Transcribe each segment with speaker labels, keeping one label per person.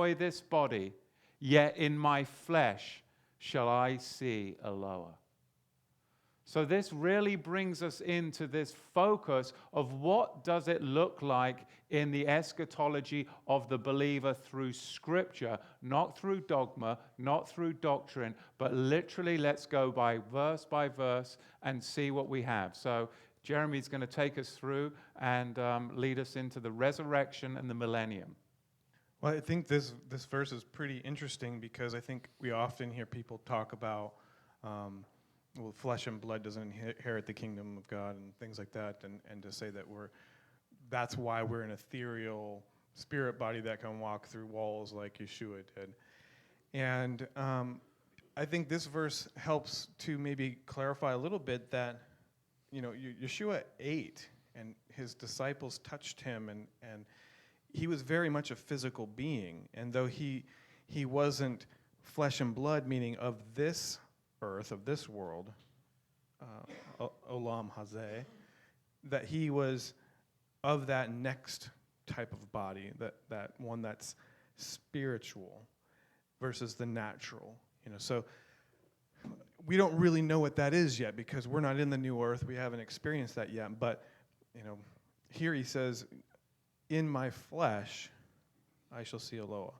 Speaker 1: destroy this body, yet in my flesh shall I see Eloah. So this really brings us into this focus of what does it look like in the eschatology of the believer through Scripture, not through dogma, not through doctrine, but literally let's go by verse and see what we have. So Jeremy's going to take us through and lead us into the resurrection and the millennium.
Speaker 2: Well, I think this verse is pretty interesting because I think we often hear people talk about well, flesh and blood doesn't inherit the kingdom of God and things like that, and to say that that's why we're an ethereal spirit body that can walk through walls like Yeshua did. And I think this verse helps to maybe clarify a little bit that, Yeshua ate, and his disciples touched him, and he was very much a physical being. And though he wasn't flesh and blood, meaning of this earth, of this world, olam hazeh, that he was of that next type of body, that one that's spiritual versus the natural. So we don't really know what that is yet because we're not in the new earth. We haven't experienced that yet. But here he says, "In my flesh, I shall see Eloah."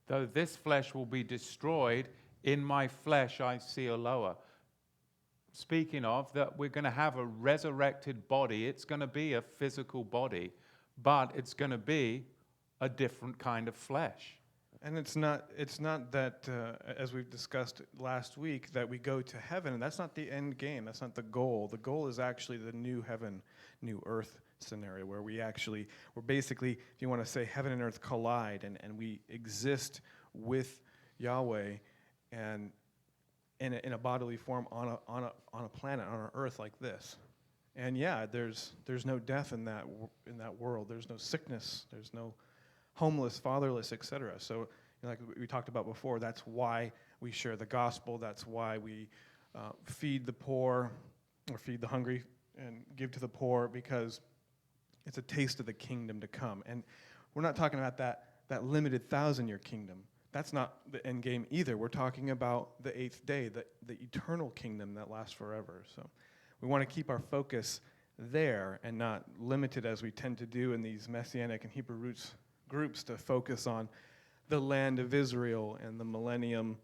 Speaker 1: Though this flesh will be destroyed, in my flesh I see Eloah. Speaking of that, we're going to have a resurrected body. It's going to be a physical body, but it's going to be a different kind of flesh.
Speaker 2: And it's not that, as we've discussed last week, that we go to heaven, and that's not the end game. That's not the goal. The goal is actually the new heaven, new earth scenario, where we're basically, if you want to say, heaven and earth collide, and we exist with Yahweh and in a bodily form on a planet, on an earth like this. And yeah, there's no death in that world. There's no sickness. There's no homeless, fatherless, etc. So, like we talked about before, that's why we share the gospel. That's why we feed the poor or feed the hungry and give to the poor, because it's a taste of the kingdom to come. And we're not talking about that limited 1,000-year kingdom. That's not the end game either. We're talking about the eighth day, the eternal kingdom that lasts forever. So we want to keep our focus there and not limited, as we tend to do in these Messianic and Hebrew roots groups, to focus on the land of Israel and the millennium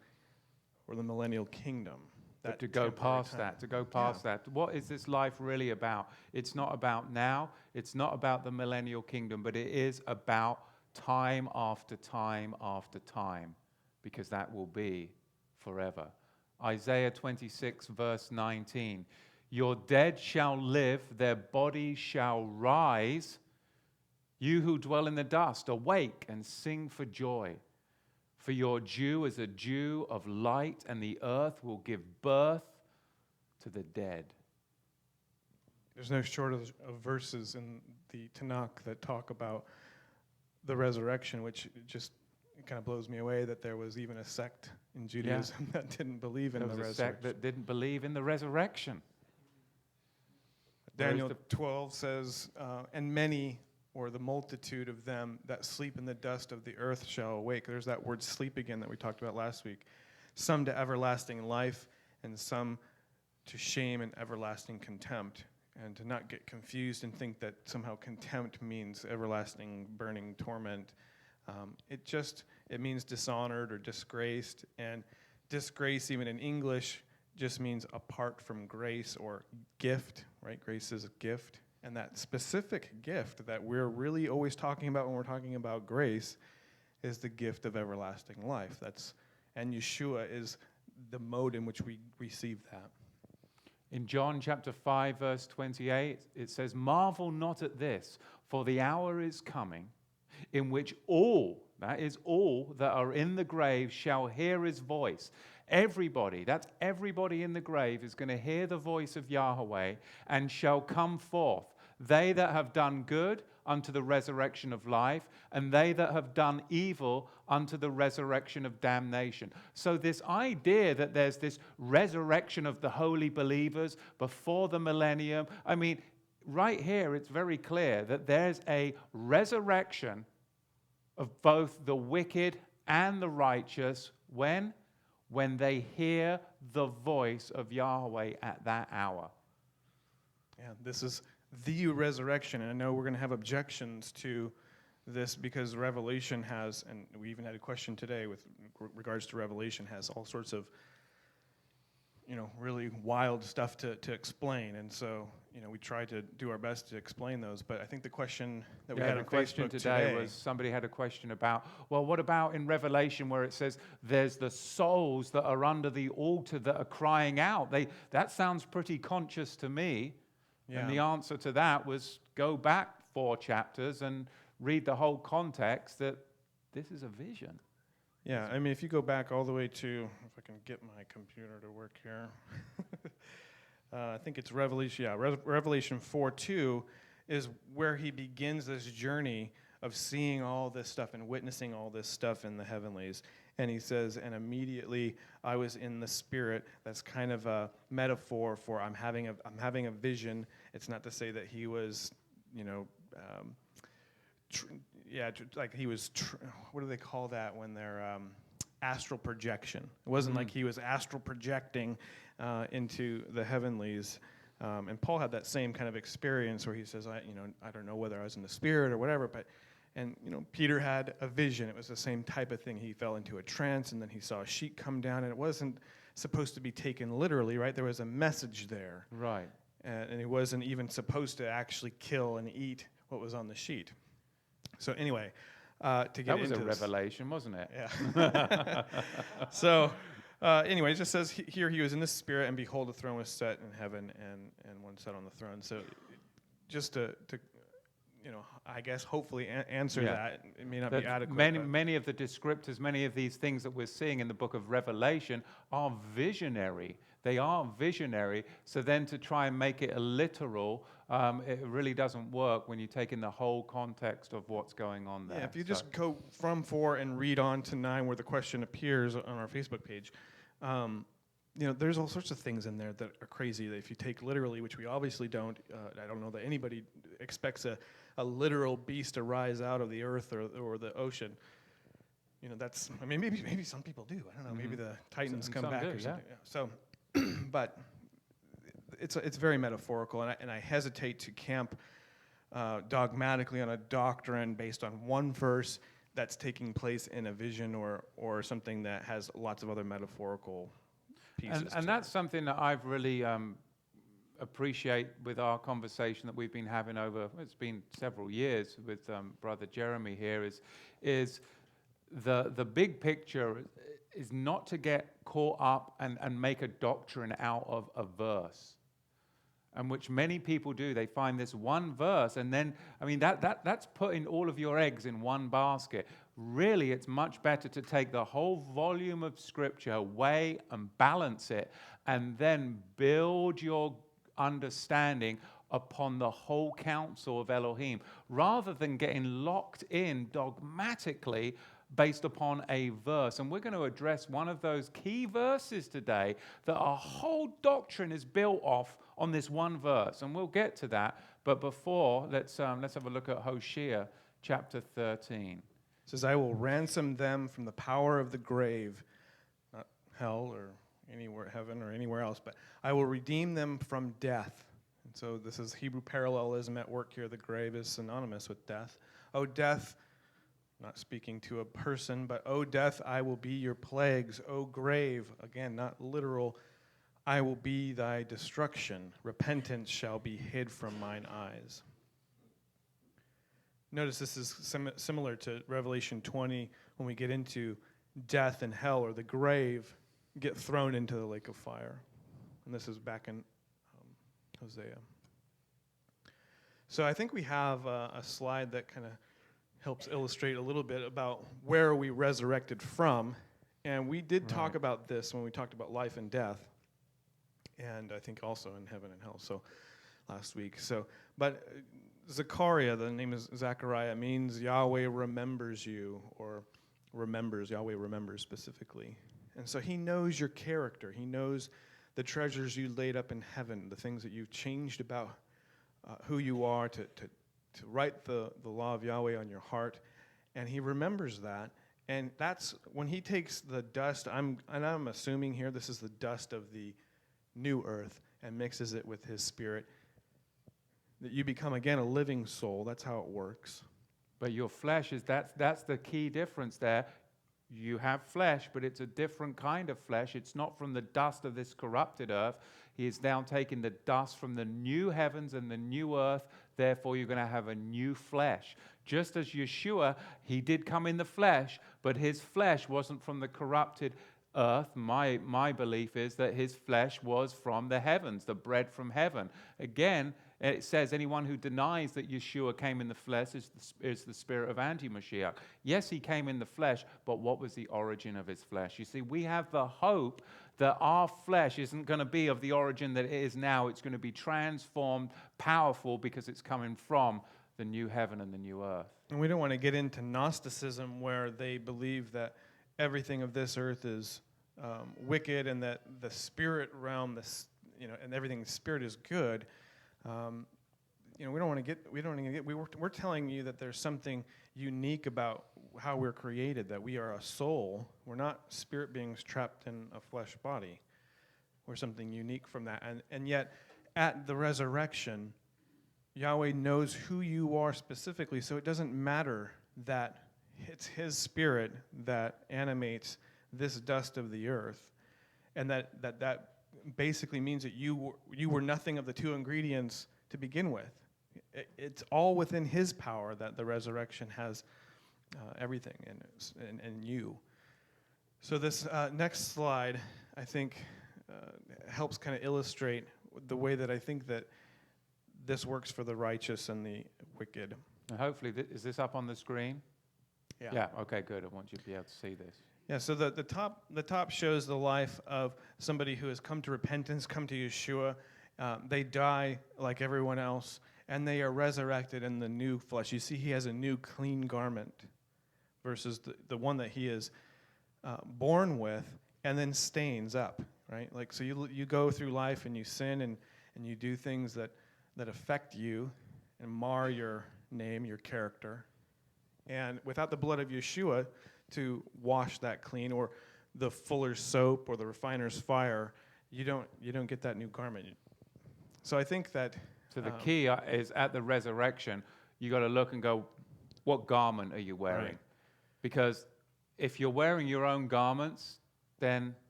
Speaker 2: or the millennial kingdom.
Speaker 1: But to go past that, what is this life really about? It's not about now, it's not about the millennial kingdom, but it is about time after time after time, because that will be forever. Isaiah 26, verse 19, "Your dead shall live, their bodies shall rise. You who dwell in the dust, awake and sing for joy. For your dew is a dew of light, and the earth will give birth to the dead."
Speaker 2: There's no shortage of verses in the Tanakh that talk about the resurrection, which just kind of blows me away that there was even a sect in Judaism that didn't believe in the resurrection.
Speaker 1: There was a sect that didn't believe in the resurrection.
Speaker 2: Daniel 12 says, "And many, or the multitude of them that sleep in the dust of the earth shall awake." There's that word sleep again that we talked about last week. "Some to everlasting life, and some to shame and everlasting contempt." And to not get confused and think that somehow contempt means everlasting burning torment. It means dishonored or disgraced. And disgrace, even in English, just means apart from grace or gift, right? Grace is a gift. And that specific gift that we're really always talking about when we're talking about grace is the gift of everlasting life. And Yeshua is the mode in which we receive that.
Speaker 1: In John chapter 5, verse 28, it says, "Marvel not at this, for the hour is coming in which all, that is all that are in the grave, shall hear his voice." Everybody, that's everybody in the grave, is going to hear the voice of Yahweh and shall come forth. They that have done good unto the resurrection of life, and they that have done evil unto the resurrection of damnation. So this idea that there's this resurrection of the holy believers before the millennium, I mean, right here it's very clear that there's a resurrection of both the wicked and the righteous. When? When they hear the voice of Yahweh at that hour.
Speaker 2: Yeah, this is the resurrection, and I know we're going to have objections to this because Revelation has, and we even had a question today with regards to Revelation, has all sorts of, really wild stuff to explain, and so, we try to do our best to explain those, but I think the question that we had on Facebook today
Speaker 1: was, somebody had a question about, well, what about in Revelation where it says there's the souls that are under the altar that are crying out? That sounds pretty conscious to me.
Speaker 2: Yeah.
Speaker 1: And the answer to that was go back 4 chapters and read the whole context that this is a vision.
Speaker 2: Yeah, I mean, if you go back all the way to, if I can get my computer to work here, I think it's Revelation, Revelation 4:2 is where he begins this journey of seeing all this stuff and witnessing all this stuff in the heavenlies. And he says, and immediately I was in the Spirit. That's kind of a metaphor for I'm having a vision. It's not to say that he was, like he was, what do they call that when they're astral projection? It wasn't like he was astral projecting into the heavenlies. And Paul had that same kind of experience where he says, I don't know whether I was in the Spirit or whatever, but Peter had a vision. It was the same type of thing. He fell into a trance, and then he saw a sheet come down, and it wasn't supposed to be taken literally, right? There was a message there.
Speaker 1: Right.
Speaker 2: And he wasn't even supposed to actually kill and eat what was on the sheet. So anyway, to get
Speaker 1: that was
Speaker 2: into
Speaker 1: a revelation, wasn't it?
Speaker 2: Yeah. So anyway, it just says here he was in the Spirit, and behold, a throne was set in heaven, and one sat on the throne. So just to I guess hopefully answer that. It may not be adequate.
Speaker 1: Many of the descriptors, many of these things that we're seeing in the book of Revelation are visionary. They are visionary. So then to try and make it a literal, it really doesn't work when you take in the whole context of what's going on there.
Speaker 2: Yeah, if you just go from 4 and read on to 9 where the question appears on our Facebook page, there's all sorts of things in there that are crazy that if you take literally, which we obviously don't, I don't know that anybody expects a literal beast to rise out of the earth or the ocean. That's, I mean, maybe some people do. I don't know. Maybe the Titans come back or something. Yeah. So, but it's very metaphorical, and I hesitate to camp dogmatically on a doctrine based on one verse that's taking place in a vision or something that has lots of other metaphorical pieces.
Speaker 1: And that's something that I've really appreciate with our conversation that we've been having over, it's been several years with Brother Jeremy here, is the big picture is not to get caught up and make a doctrine out of a verse. And which many people do. They find this one verse, and then, I mean, that's putting all of your eggs in one basket. Really, it's much better to take the whole volume of Scripture, weigh and balance it, and then build your understanding upon the whole counsel of Elohim, rather than getting locked in dogmatically based upon a verse. And we're going to address one of those key verses today that our whole doctrine is built off on this one verse, and we'll get to that. But before, let's have a look at Hosea chapter 13.
Speaker 2: It says, I will ransom them from the power of the grave, not hell or anywhere, heaven or anywhere else, but I will redeem them from death. And so this is Hebrew parallelism at work here. The grave is synonymous with death. O death, not speaking to a person, but O death, I will be your plagues. O grave, again, not literal, I will be thy destruction. Repentance shall be hid from mine eyes. Notice this is similar to Revelation 20 when we get into death and hell or the grave get thrown into the lake of fire. And this is back in Hosea. So I think we have a slide that kind of helps illustrate a little bit about where we resurrected from. And we did talk about this when we talked about life and death. And I think also in heaven and hell, so last week. So, but Zechariah, the name is Zechariah, means Yahweh remembers you, or remembers, Yahweh remembers specifically. And so he knows your character. He knows the treasures you laid up in heaven, the things that you've changed about who you are to write the law of Yahweh on your heart. and he remembers that. And that's when he takes the dust, I'm assuming here this is the dust of the new earth, and mixes it with his spirit, that you become again a living soul. That's how it works.
Speaker 1: But your flesh that's the key difference there. You have flesh, but it's a different kind of flesh. It's not from the dust of this corrupted earth. He is now taking the dust from the new heavens and the new earth. Therefore, you're going to have a new flesh. Just as Yeshua, he did come in the flesh, but his flesh wasn't from the corrupted earth. My belief is that his flesh was from the heavens, the bread from heaven. Again, it says anyone who denies that Yeshua came in the flesh is the spirit of anti-Mashiach. Yes, he came in the flesh, but what was the origin of his flesh? You see, we have the hope that our flesh isn't going to be of the origin that it is now. It's going to be transformed, powerful, because it's coming from the new heaven and the new earth.
Speaker 2: And we don't want to get into Gnosticism, where they believe that everything of this earth is wicked, and that the spirit realm, and everything spirit is good. We don't want to get. We're telling you that there's something unique about how we're created. That we are a soul. We're not spirit beings trapped in a flesh body. We're something unique from that. And yet, at the resurrection, Yahweh knows who you are specifically. So it doesn't matter that it's His Spirit that animates this dust of the earth, and that basically means that you were nothing of the two ingredients to begin with. It's all within His power that the resurrection has everything in you. So this next slide, I think, helps kind of illustrate the way that I think that this works for the righteous and the wicked.
Speaker 1: And hopefully, is this up on the screen? Yeah. Okay, good. I want you to be able to see this.
Speaker 2: Yeah, so the top shows the life of somebody who has come to repentance, come to Yeshua. They die like everyone else, and they are resurrected in the new flesh. You see, he has a new clean garment versus the one that he is born with and then stains up, right? Like, so you go through life and you sin and you do things that affect you and mar your name, your character. And without the blood of Yeshua to wash that clean, or the fuller's soap or the refiner's fire, you don't get that new garment. So I think that...
Speaker 1: So the key is at the resurrection, you got to look and go, what garment are you wearing?
Speaker 2: Right.
Speaker 1: Because if you're wearing your own garments, then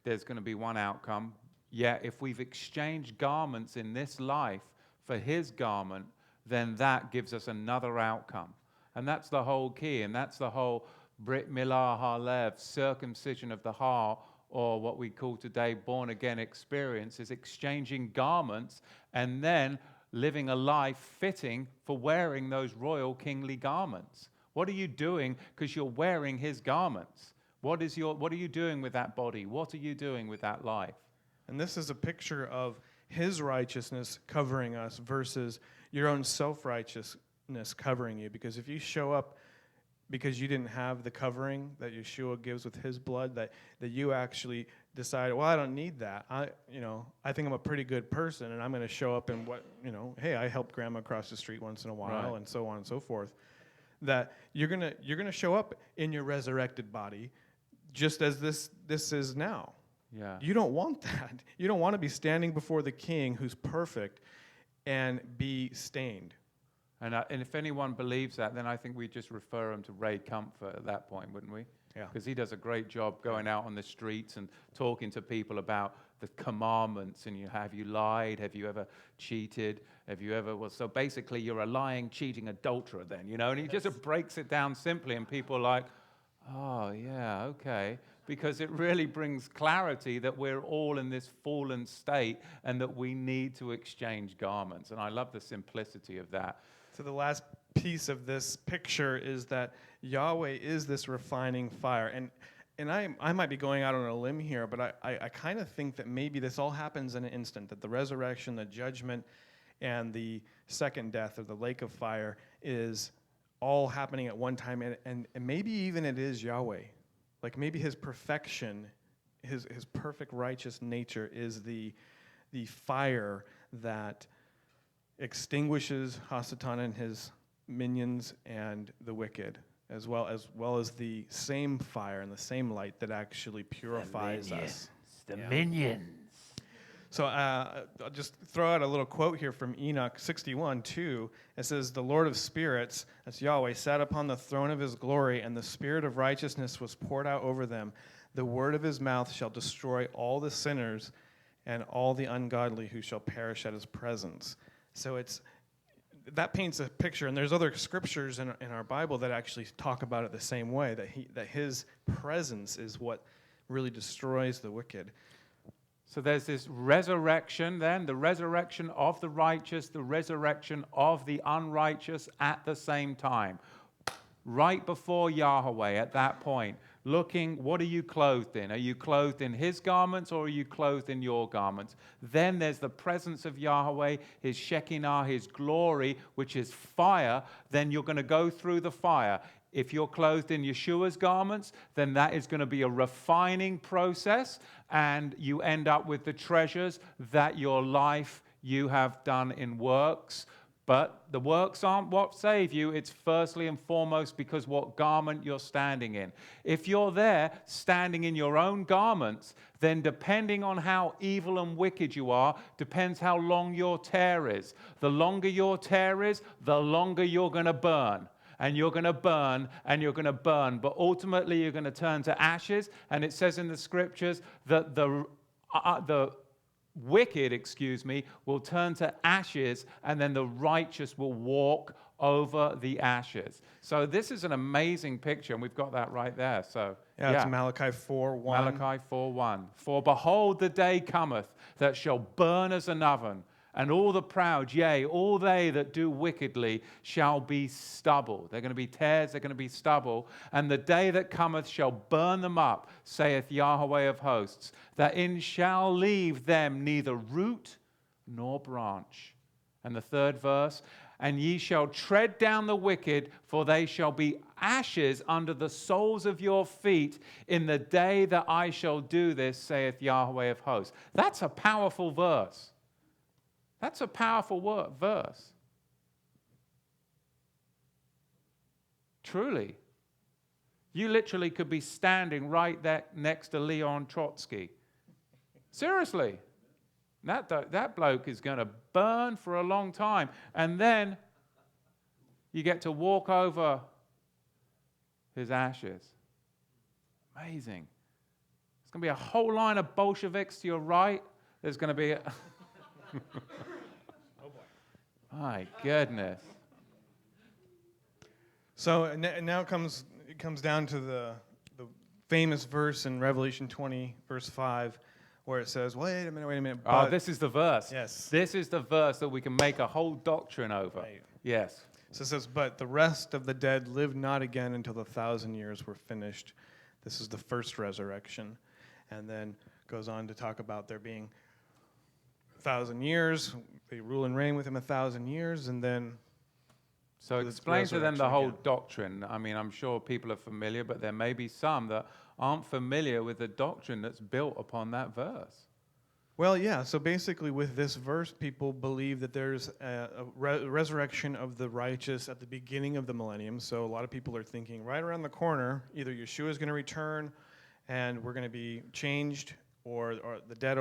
Speaker 1: there's going to be one outcome. Yet if we've exchanged garments in this life for His garment, then that gives us another outcome. And that's the whole key, and that's the whole Brit Milah Halev, circumcision of the heart, or what we call today born-again experience, is exchanging garments and then living a life fitting for wearing those royal kingly garments. What are you doing because you're wearing His garments? What are you doing with that body? What are you doing with that life?
Speaker 2: And this is a picture of His righteousness covering us versus your own self-righteousness covering you. Because if you show up because you didn't have the covering that Yeshua gives with His blood, that you actually decide, well, I don't need that. I think I'm a pretty good person, and I'm going to show up in hey, I helped Grandma across the street once in a while,
Speaker 1: right,
Speaker 2: and so on and so forth. That you're gonna show up in your resurrected body, just as this is now.
Speaker 1: Yeah.
Speaker 2: You don't want that. You don't want to be standing before the King who's perfect and be stained.
Speaker 1: And if anyone believes that, then I think we just refer them to Ray Comfort at that point, wouldn't we?
Speaker 2: Yeah.
Speaker 1: Because he does a great job going out on the streets and talking to people about the commandments. And have you lied? Have you ever cheated? Have you ever... Well, so basically you're a lying, cheating adulterer then, And he just breaks it down simply, and people are like, oh, yeah, okay. Because it really brings clarity that we're all in this fallen state and that we need to exchange garments. And I love the simplicity of that.
Speaker 2: So the last piece of this picture is that Yahweh is this refining fire. And I might be going out on a limb here, but I kind of think that maybe this all happens in an instant, that the resurrection, the judgment, and the second death, or the lake of fire, is all happening at one time. And maybe even it is Yahweh. Like maybe His perfection, his perfect righteous nature is the fire that extinguishes Hasatan and his minions and the wicked, as well as the same fire and the same light that actually purifies us.
Speaker 1: The minions.
Speaker 2: So I'll just throw out a little quote here from Enoch 61:2. It says, "The Lord of spirits, that's Yahweh, sat upon the throne of his glory, and the spirit of righteousness was poured out over them. The word of his mouth shall destroy all the sinners and all the ungodly who shall perish at his presence." So that paints a picture, and there's other scriptures in our Bible that actually talk about it the same way, that his presence is what really destroys the wicked.
Speaker 1: So there's this resurrection then, the resurrection of the righteous, the resurrection of the unrighteous at the same time. Right before Yahweh at that point, looking, what are you clothed in? Are you clothed in his garments or are you clothed in your garments? Then there's the presence of Yahweh, his Shekinah, his glory, which is fire. Then you're going to go through the fire. If you're clothed in Yeshua's garments, then that is going to be a refining process, and you end up with the treasures that your life you have done in works. But the works aren't what save you. It's firstly and foremost because what garment you're standing in. If you're there standing in your own garments, then depending on how evil and wicked you are, depends how long your tear is. The longer your tear is, the longer you're going to burn. And you're going to burn, and you're going to burn. But ultimately, you're going to turn to ashes. And it says in the scriptures that the wicked, will turn to ashes, and then the righteous will walk over the ashes. So this is an amazing picture, and we've got that right there. So
Speaker 2: it's Malachi 4:1.
Speaker 1: Malachi 4:1. For behold, the day cometh that shall burn as an oven, and all the proud, yea, all they that do wickedly shall be stubble. They're going to be tares, they're going to be stubble. And the day that cometh shall burn them up, saith Yahweh of hosts, that in shall leave them neither root nor branch. And the third verse, and ye shall tread down the wicked, for they shall be ashes under the soles of your feet in the day that I shall do this, saith Yahweh of hosts. That's a powerful verse. That's a powerful verse. Truly. You literally could be standing right there next to Leon Trotsky. Seriously. That bloke is going to burn for a long time. And then you get to walk over his ashes. Amazing. There's going to be a whole line of Bolsheviks to your right. There's going to be my goodness.
Speaker 2: So now it comes down to the famous verse in Revelation 20, verse 5, where it says, wait a minute.
Speaker 1: Oh, this is the verse.
Speaker 2: Yes.
Speaker 1: This is the verse that we can make a whole doctrine over.
Speaker 2: Right.
Speaker 1: Yes.
Speaker 2: So it says, but the rest of the dead live not again until the 1,000 years were finished. This is the first resurrection. And then goes on to talk about there being 1,000 years. They rule and reign with him 1,000 years, and then...
Speaker 1: So explain to them the whole doctrine. I mean, I'm sure people are familiar, but there may be some that aren't familiar with the doctrine that's built upon that verse.
Speaker 2: Well, yeah. So basically with this verse, people believe that there's a resurrection of the righteous at the beginning of the millennium. So a lot of people are thinking right around the corner, either Yeshua is going to return and we're going to be changed, or the dead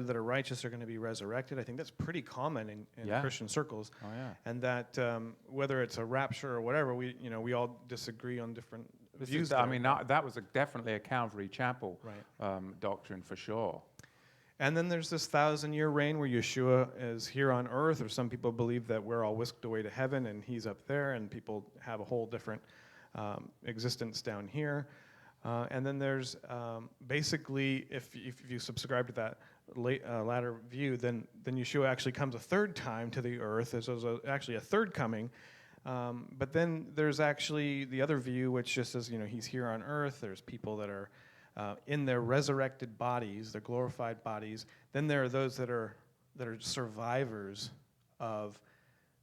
Speaker 2: that are righteous are going to be resurrected. I think that's pretty common in Christian circles.
Speaker 1: Oh, yeah.
Speaker 2: And that whether it's a rapture or whatever, we all disagree on different views.
Speaker 1: That was definitely a Calvary Chapel doctrine for sure.
Speaker 2: And then there's this 1,000-year reign where Yeshua is here on earth, or some people believe that we're all whisked away to heaven and he's up there, and people have a whole different existence down here. And then there's basically, if you subscribe to that latter view, then Yeshua actually comes a third time to the earth. There's actually a third coming. But then there's actually the other view, which just says, he's here on earth. There's people that are in their resurrected bodies, their glorified bodies. Then there are those that are survivors of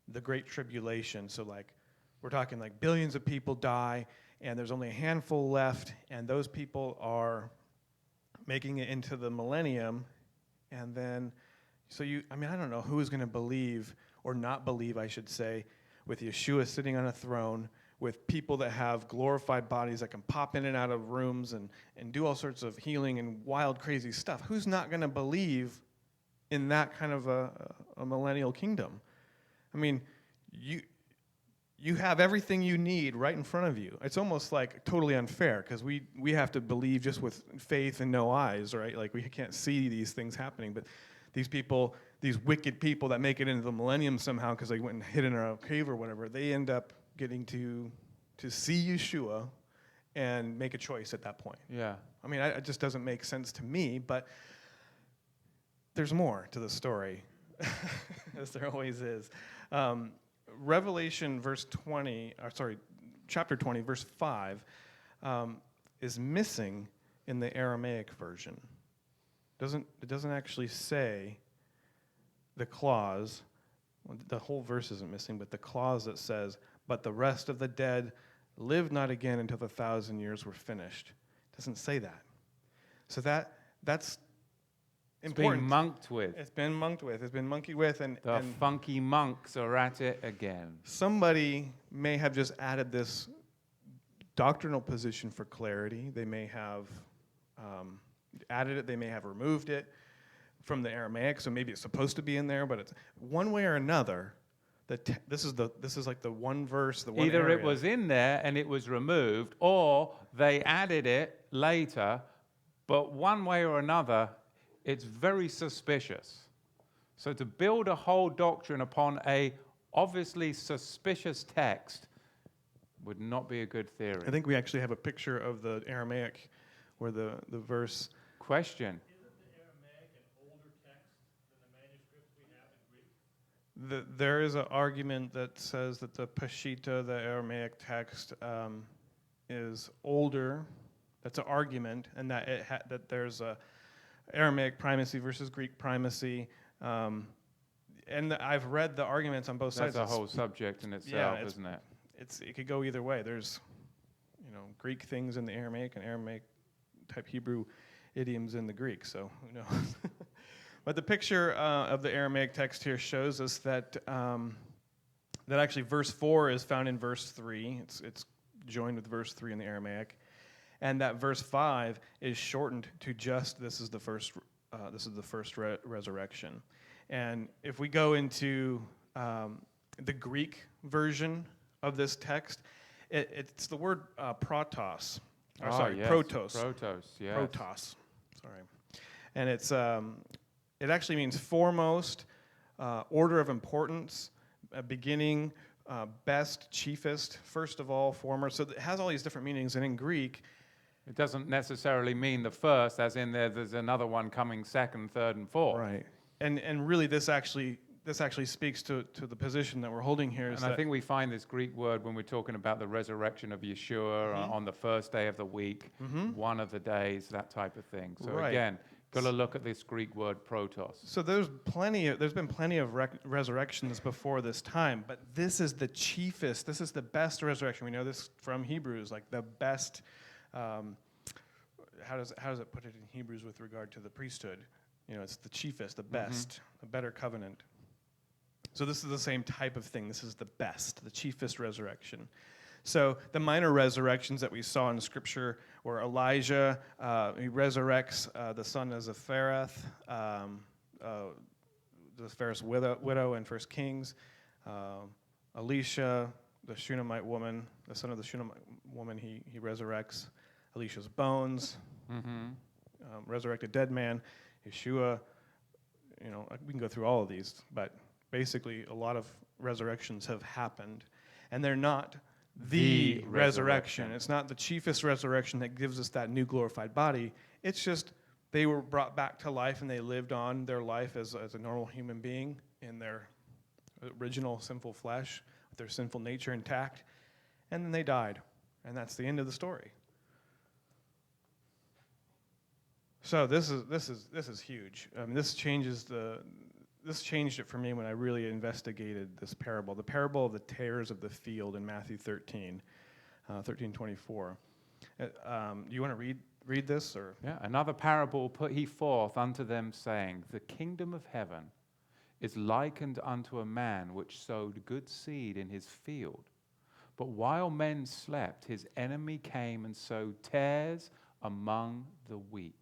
Speaker 2: the Great Tribulation. So we're talking billions of people die, and there's only a handful left, and those people are making it into the Millennium. And then, I don't know who's going to believe, or not believe, I should say, with Yeshua sitting on a throne, with people that have glorified bodies that can pop in and out of rooms and do all sorts of healing and wild, crazy stuff. Who's not going to believe in that kind of a millennial kingdom? I mean, you have everything you need right in front of you. It's almost like totally unfair because we have to believe just with faith and no eyes, right? Like we can't see these things happening. But these people, these wicked people that make it into the millennium somehow because they went and hid in a cave or whatever, they end up getting to see Yeshua and make a choice at that point.
Speaker 1: Yeah.
Speaker 2: I mean, it just doesn't make sense to me, but there's more to the story, as there always is. Revelation chapter 20, verse 5, is missing in the Aramaic version. It doesn't actually say the clause, the whole verse isn't missing, but the clause that says, "But the rest of the dead live not again until the 1,000 years were finished." It doesn't say that. So that's important.
Speaker 1: Being monked with.
Speaker 2: It's been monked with. It's been monkeyed with. And
Speaker 1: funky monks are at it again.
Speaker 2: Somebody may have just added this doctrinal position for clarity. They may have added it. They may have removed it from the Aramaic. So maybe it's supposed to be in there, but it's one way or another. This is like the one verse, the one
Speaker 1: Either
Speaker 2: area.
Speaker 1: it was in there and it was removed, or they added it later, but one way or another, it's very suspicious. So to build a whole doctrine upon a obviously suspicious text would not be a good theory.
Speaker 2: I think we actually have a picture of the Aramaic where the verse...
Speaker 1: Question.
Speaker 3: Isn't the Aramaic an older text than the manuscripts we have in Greek?
Speaker 2: There is an argument that says that the Peshitta, the Aramaic text, is older. That's an argument, and that that there's a Aramaic primacy versus Greek primacy. And I've read the arguments on both sides.
Speaker 1: That's a whole subject in itself, isn't it?
Speaker 2: It could go either way. There's, Greek things in the Aramaic and Aramaic type Hebrew idioms in the Greek. So who knows? But the picture of the Aramaic text here shows us that that actually verse 4 is found in verse 3. It's joined with verse 3 in the Aramaic, and that verse 5 is shortened to just this is the first resurrection. And if we go into the Greek version of this text, it's the word protos.
Speaker 1: Yes.
Speaker 2: Protos.
Speaker 1: Protos, yes.
Speaker 2: Protos. Sorry. And it actually means foremost, order of importance, beginning, best, chiefest, first of all, foremost. So it has all these different meanings. And in Greek,
Speaker 1: it doesn't necessarily mean the first, as in there's another one coming second, third, and fourth.
Speaker 2: Right. And really, this actually speaks to the position that we're holding here.
Speaker 1: And I think we find this Greek word when we're talking about the resurrection of Yeshua on the first day of the week, one of the days, that type of thing. So again, got to look at this Greek word protos.
Speaker 2: So there's been plenty of resurrections before this time, but this is the chiefest. This is the best resurrection. We know this from Hebrews, like the best. How does it put it in Hebrews with regard to the priesthood? It's the chiefest, the best, the better covenant. So this is the same type of thing. This is the best, the chiefest resurrection. So the minor resurrections that we saw in Scripture were Elijah, he resurrects the son of Zaphareth, the Zaphareth's widow in 1 Kings, Elisha, the Shunammite woman, the son of the Shunammite woman, he resurrects Elisha's bones, resurrected dead man, Yeshua. We can go through all of these, but basically a lot of resurrections have happened, and they're not the resurrection. It's not the chiefest resurrection that gives us that new glorified body. It's just they were brought back to life and they lived on their life as a normal human being in their original sinful flesh, with their sinful nature intact, and then they died, and that's the end of the story. So this is huge. This changed it for me when I really investigated this parable. The parable of the tares of the field in Matthew 13:24. Do you want to read this? Or?
Speaker 1: Yeah, another parable put he forth unto them, saying, the kingdom of heaven is likened unto a man which sowed good seed in his field. But while men slept, his enemy came and sowed tares among the wheat.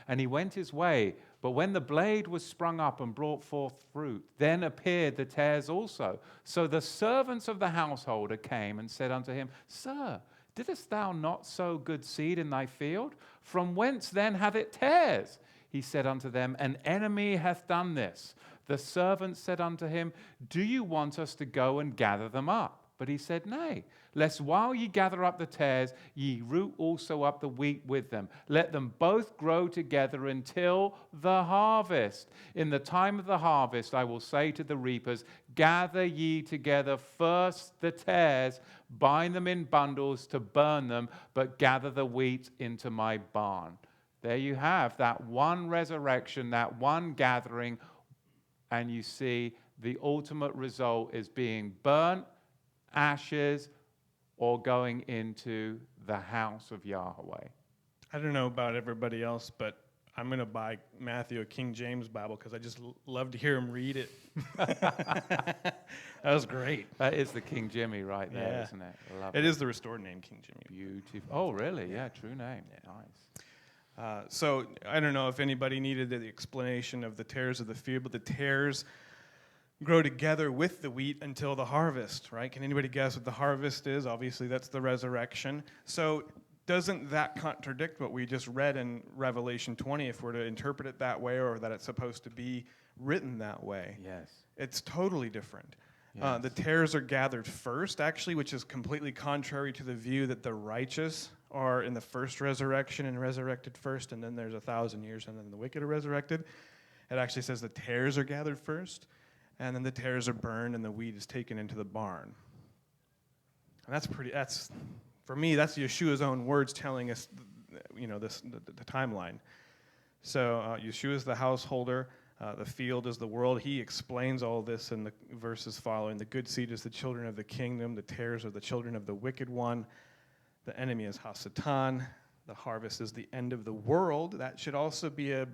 Speaker 1: And he went his way, but when the blade was sprung up and brought forth fruit, then appeared the tares also. So the servants of the householder came and said unto him, Sir, didst thou not sow good seed in thy field? From whence then hath it tares? He said unto them, An enemy hath done this. The servants said unto him, Do you want us to go and gather them up? But he said, Nay, lest while ye gather up the tares, ye root also up the wheat with them. Let them both grow together until the harvest. In the time of the harvest I will say to the reapers, Gather ye together first the tares, bind them in bundles to burn them, but gather the wheat into my barn. There you have that one resurrection, that one gathering, and you see the ultimate result is being burnt, ashes, or going into the house of Yahweh.
Speaker 2: I don't know about everybody else, but I'm going to buy Matthew a King James Bible because I just love to hear him read it. That was great.
Speaker 1: That is the King Jimmy right there,
Speaker 2: Yeah.
Speaker 1: isn't it? I love
Speaker 2: It is the restored name, King Jimmy.
Speaker 1: Beautiful. Oh, really? Yeah, true name.
Speaker 2: Yeah.
Speaker 1: Nice.
Speaker 2: So I don't know if anybody needed the explanation of the tares of the field, but the tares grow together with the wheat until the harvest, right? Can anybody guess what the harvest is? Obviously, that's the resurrection. So doesn't that contradict what we just read in Revelation 20 if we're to interpret it that way, or that it's supposed to be written that way?
Speaker 1: Yes.
Speaker 2: It's totally different.
Speaker 1: Yes.
Speaker 2: The tares are gathered first, actually, which is completely contrary to the view that the righteous are in the first resurrection and resurrected first, and then there's 1,000 years, and then the wicked are resurrected. It actually says the tares are gathered first, and then the tares are burned, and the wheat is taken into the barn. And for me, that's Yeshua's own words telling us, the timeline. So Yeshua is the householder. The field is the world. He explains all this in the verses following. The good seed is the children of the kingdom. The tares are the children of the wicked one. The enemy is Hasatan. The harvest is the end of the world. That should also be a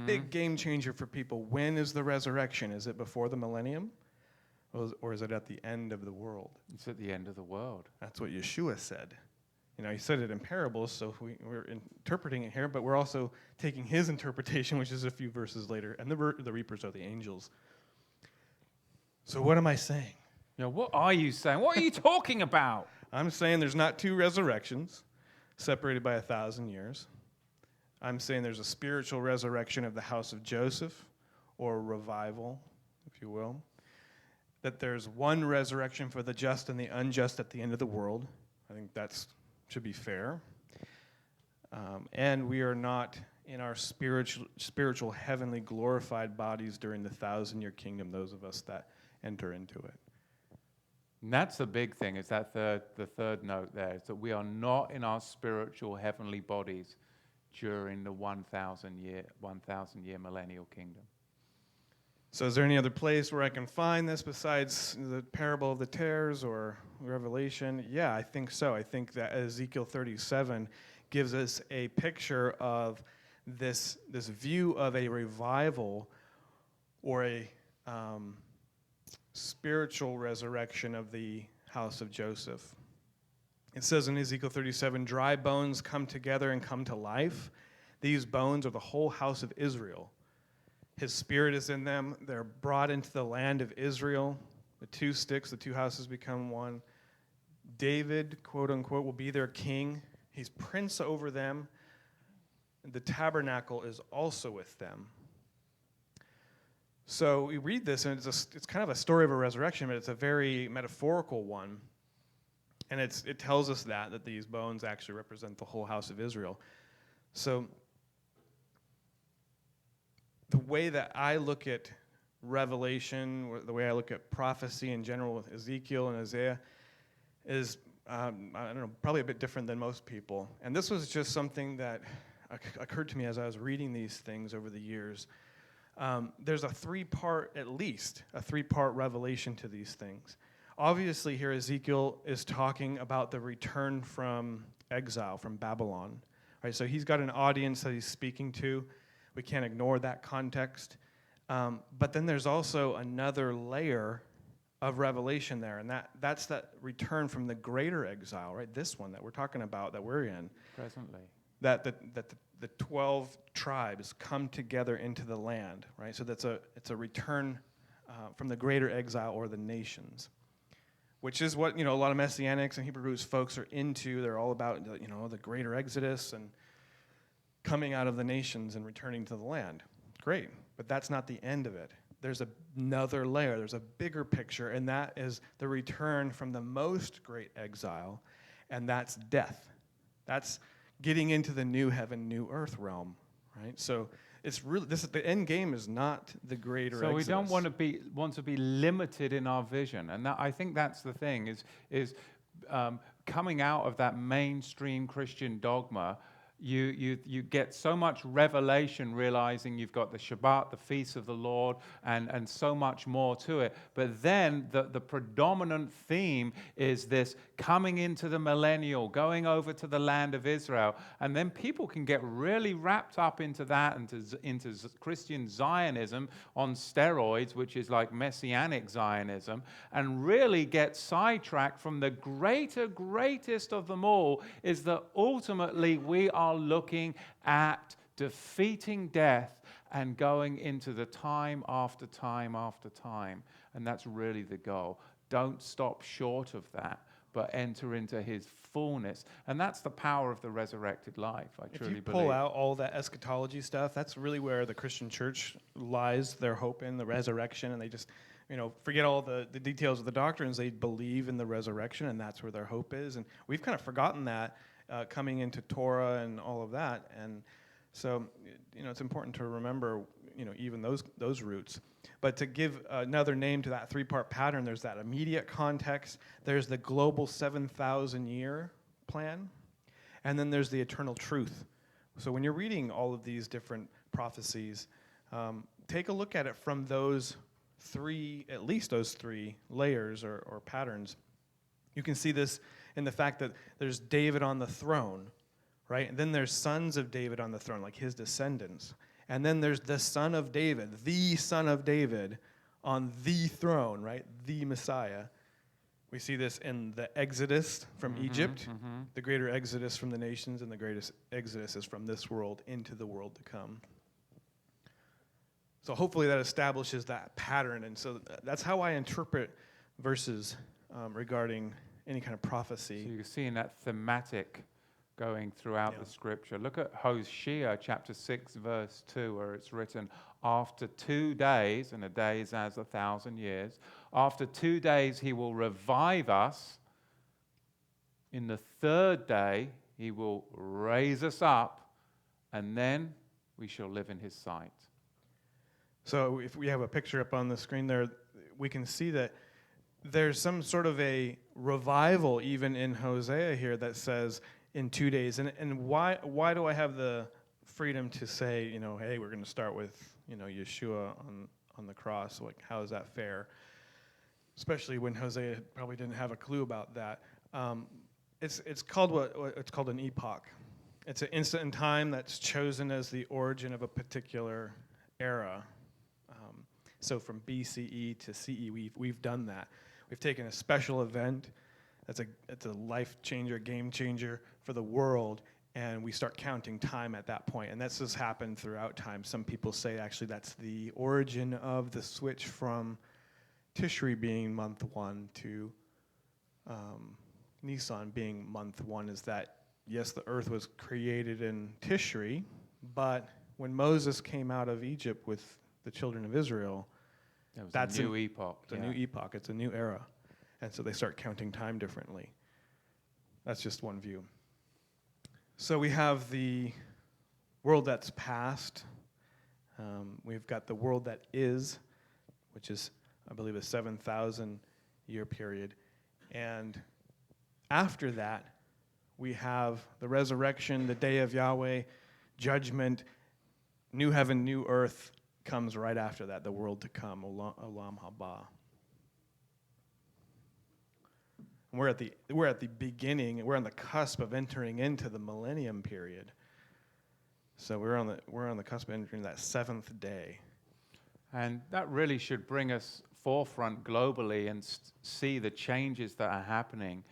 Speaker 2: big game changer for people. When is the resurrection? Is it before the millennium? Or is it at the end of the world?
Speaker 1: It's at the end of the world.
Speaker 2: That's what Yeshua said. He said it in parables, so we're interpreting it here, but we're also taking his interpretation, which is a few verses later, and the reapers are the angels. So what am I saying?
Speaker 1: What are you saying? What are you talking about?
Speaker 2: I'm saying there's not two resurrections separated by 1,000 years. I'm saying there's a spiritual resurrection of the house of Joseph, or a revival, if you will. That there's one resurrection for the just and the unjust at the end of the world. I think that should be fair. And we are not in our spiritual heavenly glorified bodies during the 1,000-year kingdom, those of us that enter into it.
Speaker 1: And that's the big thing, is that the third note there, is that we are not in our spiritual heavenly bodies during the 1,000-year millennial kingdom.
Speaker 2: So is there any other place where I can find this besides the parable of the tares or Revelation? Yeah, I think so. I think that Ezekiel 37 gives us a picture of this view of a revival or a spiritual resurrection of the house of Joseph. It says in Ezekiel 37, dry bones come together and come to life. These bones are the whole house of Israel. His spirit is in them. They're brought into the land of Israel. The two sticks, the two houses become one. David, quote unquote, will be their king. He's prince over them. The tabernacle is also with them. So we read this, and it's kind of a story of a resurrection, but it's a very metaphorical one. And it tells us that these bones actually represent the whole house of Israel. So the way that I look at Revelation, the way I look at prophecy in general with Ezekiel and Isaiah is, I don't know, probably a bit different than most people. And this was just something that occurred to me as I was reading these things over the years. There's at least a three-part revelation to these things. Obviously here Ezekiel is talking about the return from exile, from Babylon. Right, so he's got an audience that he's speaking to. We can't ignore that context. But then there's also another layer of revelation there, and that's that return from the greater exile, right? This one that we're talking about, that we're in.
Speaker 1: Presently.
Speaker 2: That the 12 tribes come together into the land, right? So it's a return from the greater exile or the nations, which is what, a lot of Messianics and Hebrew roots folks are into. They're all about, the greater exodus and coming out of the nations and returning to the land. Great, but that's not the end of it. There's another layer. There's a bigger picture, and that is the return from the most great exile, and that's death. That's getting into the new heaven, new earth realm, right? So it's really the end game is not the greater exodus.
Speaker 1: So we don't want to be limited in our vision, and I think that's the thing is coming out of that mainstream Christian dogma. You get so much revelation, realizing you've got the Shabbat, the feast of the Lord, and so much more to it. But then the predominant theme is this coming into the millennial, going over to the land of Israel. And then people can get really wrapped up into that, into Christian Zionism on steroids, which is like Messianic Zionism, and really get sidetracked from the greatest of them all, is that ultimately we are looking at defeating death and going into the time after time after time. And that's really the goal. Don't stop short of that, but enter into his fullness. And that's the power of the resurrected life, I truly believe.
Speaker 2: If you pull out all that eschatology stuff, that's really where the Christian church lies their hope in, the resurrection, and they just forget all the details of the doctrines. They believe in the resurrection, and that's where their hope is. And we've kind of forgotten that coming into Torah and all of that. And so, it's important to remember, even those roots. But to give another name to that three-part pattern, there's that immediate context, there's the global 7,000-year plan, and then there's the eternal truth. So when you're reading all of these different prophecies, take a look at it from at least those three layers or patterns. You can see this in the fact that there's David on the throne, right? And then there's sons of David on the throne, like his descendants. And then there's the son of David on the throne, right? The Messiah. We see this in the Exodus from Egypt, the greater Exodus from the nations, and the greatest Exodus is from this world into the world to come. So hopefully that establishes that pattern. And so that's how I interpret verses regarding any kind of prophecy.
Speaker 1: So you're seeing that thematic going throughout the scripture. Look at Hosea chapter 6, verse 2, where it's written, after 2 days, and a day is as 1,000 years, after 2 days he will revive us. In the third day he will raise us up, and then we shall live in his sight.
Speaker 2: So if we have a picture up on the screen there, we can see that there's some sort of a revival even in Hosea here that says in 2 days. And why do I have the freedom to say, hey, we're going to start with, Yeshua on the cross? Like, how is that fair? Especially when Hosea probably didn't have a clue about that. It's called it's called an epoch. It's an instant in time that's chosen as the origin of a particular era. So from BCE to CE, we've done that. We've taken a special event that's a life changer, game changer for the world, and we start counting time at that point. And that's just happened throughout time. Some people say actually that's the origin of the switch from Tishri being month 1 to Nisan being month 1, is that, yes, the earth was created in Tishri, but when Moses came out of Egypt with the children of Israel,
Speaker 1: that's a new epoch.
Speaker 2: It's a new epoch. It's a new era. And so they start counting time differently. That's just one view. So we have the world that's past. We've got the world that is, which is, I believe, a 7,000-year period. And after that, we have the resurrection, the day of Yahweh, judgment, new heaven, new earth comes right after that, the world to come, Olam Haba. And we're at the beginning, we're on the cusp of entering into the Millennium period. So we're on the cusp of entering that seventh day.
Speaker 1: And that really should bring us forefront globally and see the changes that are happening,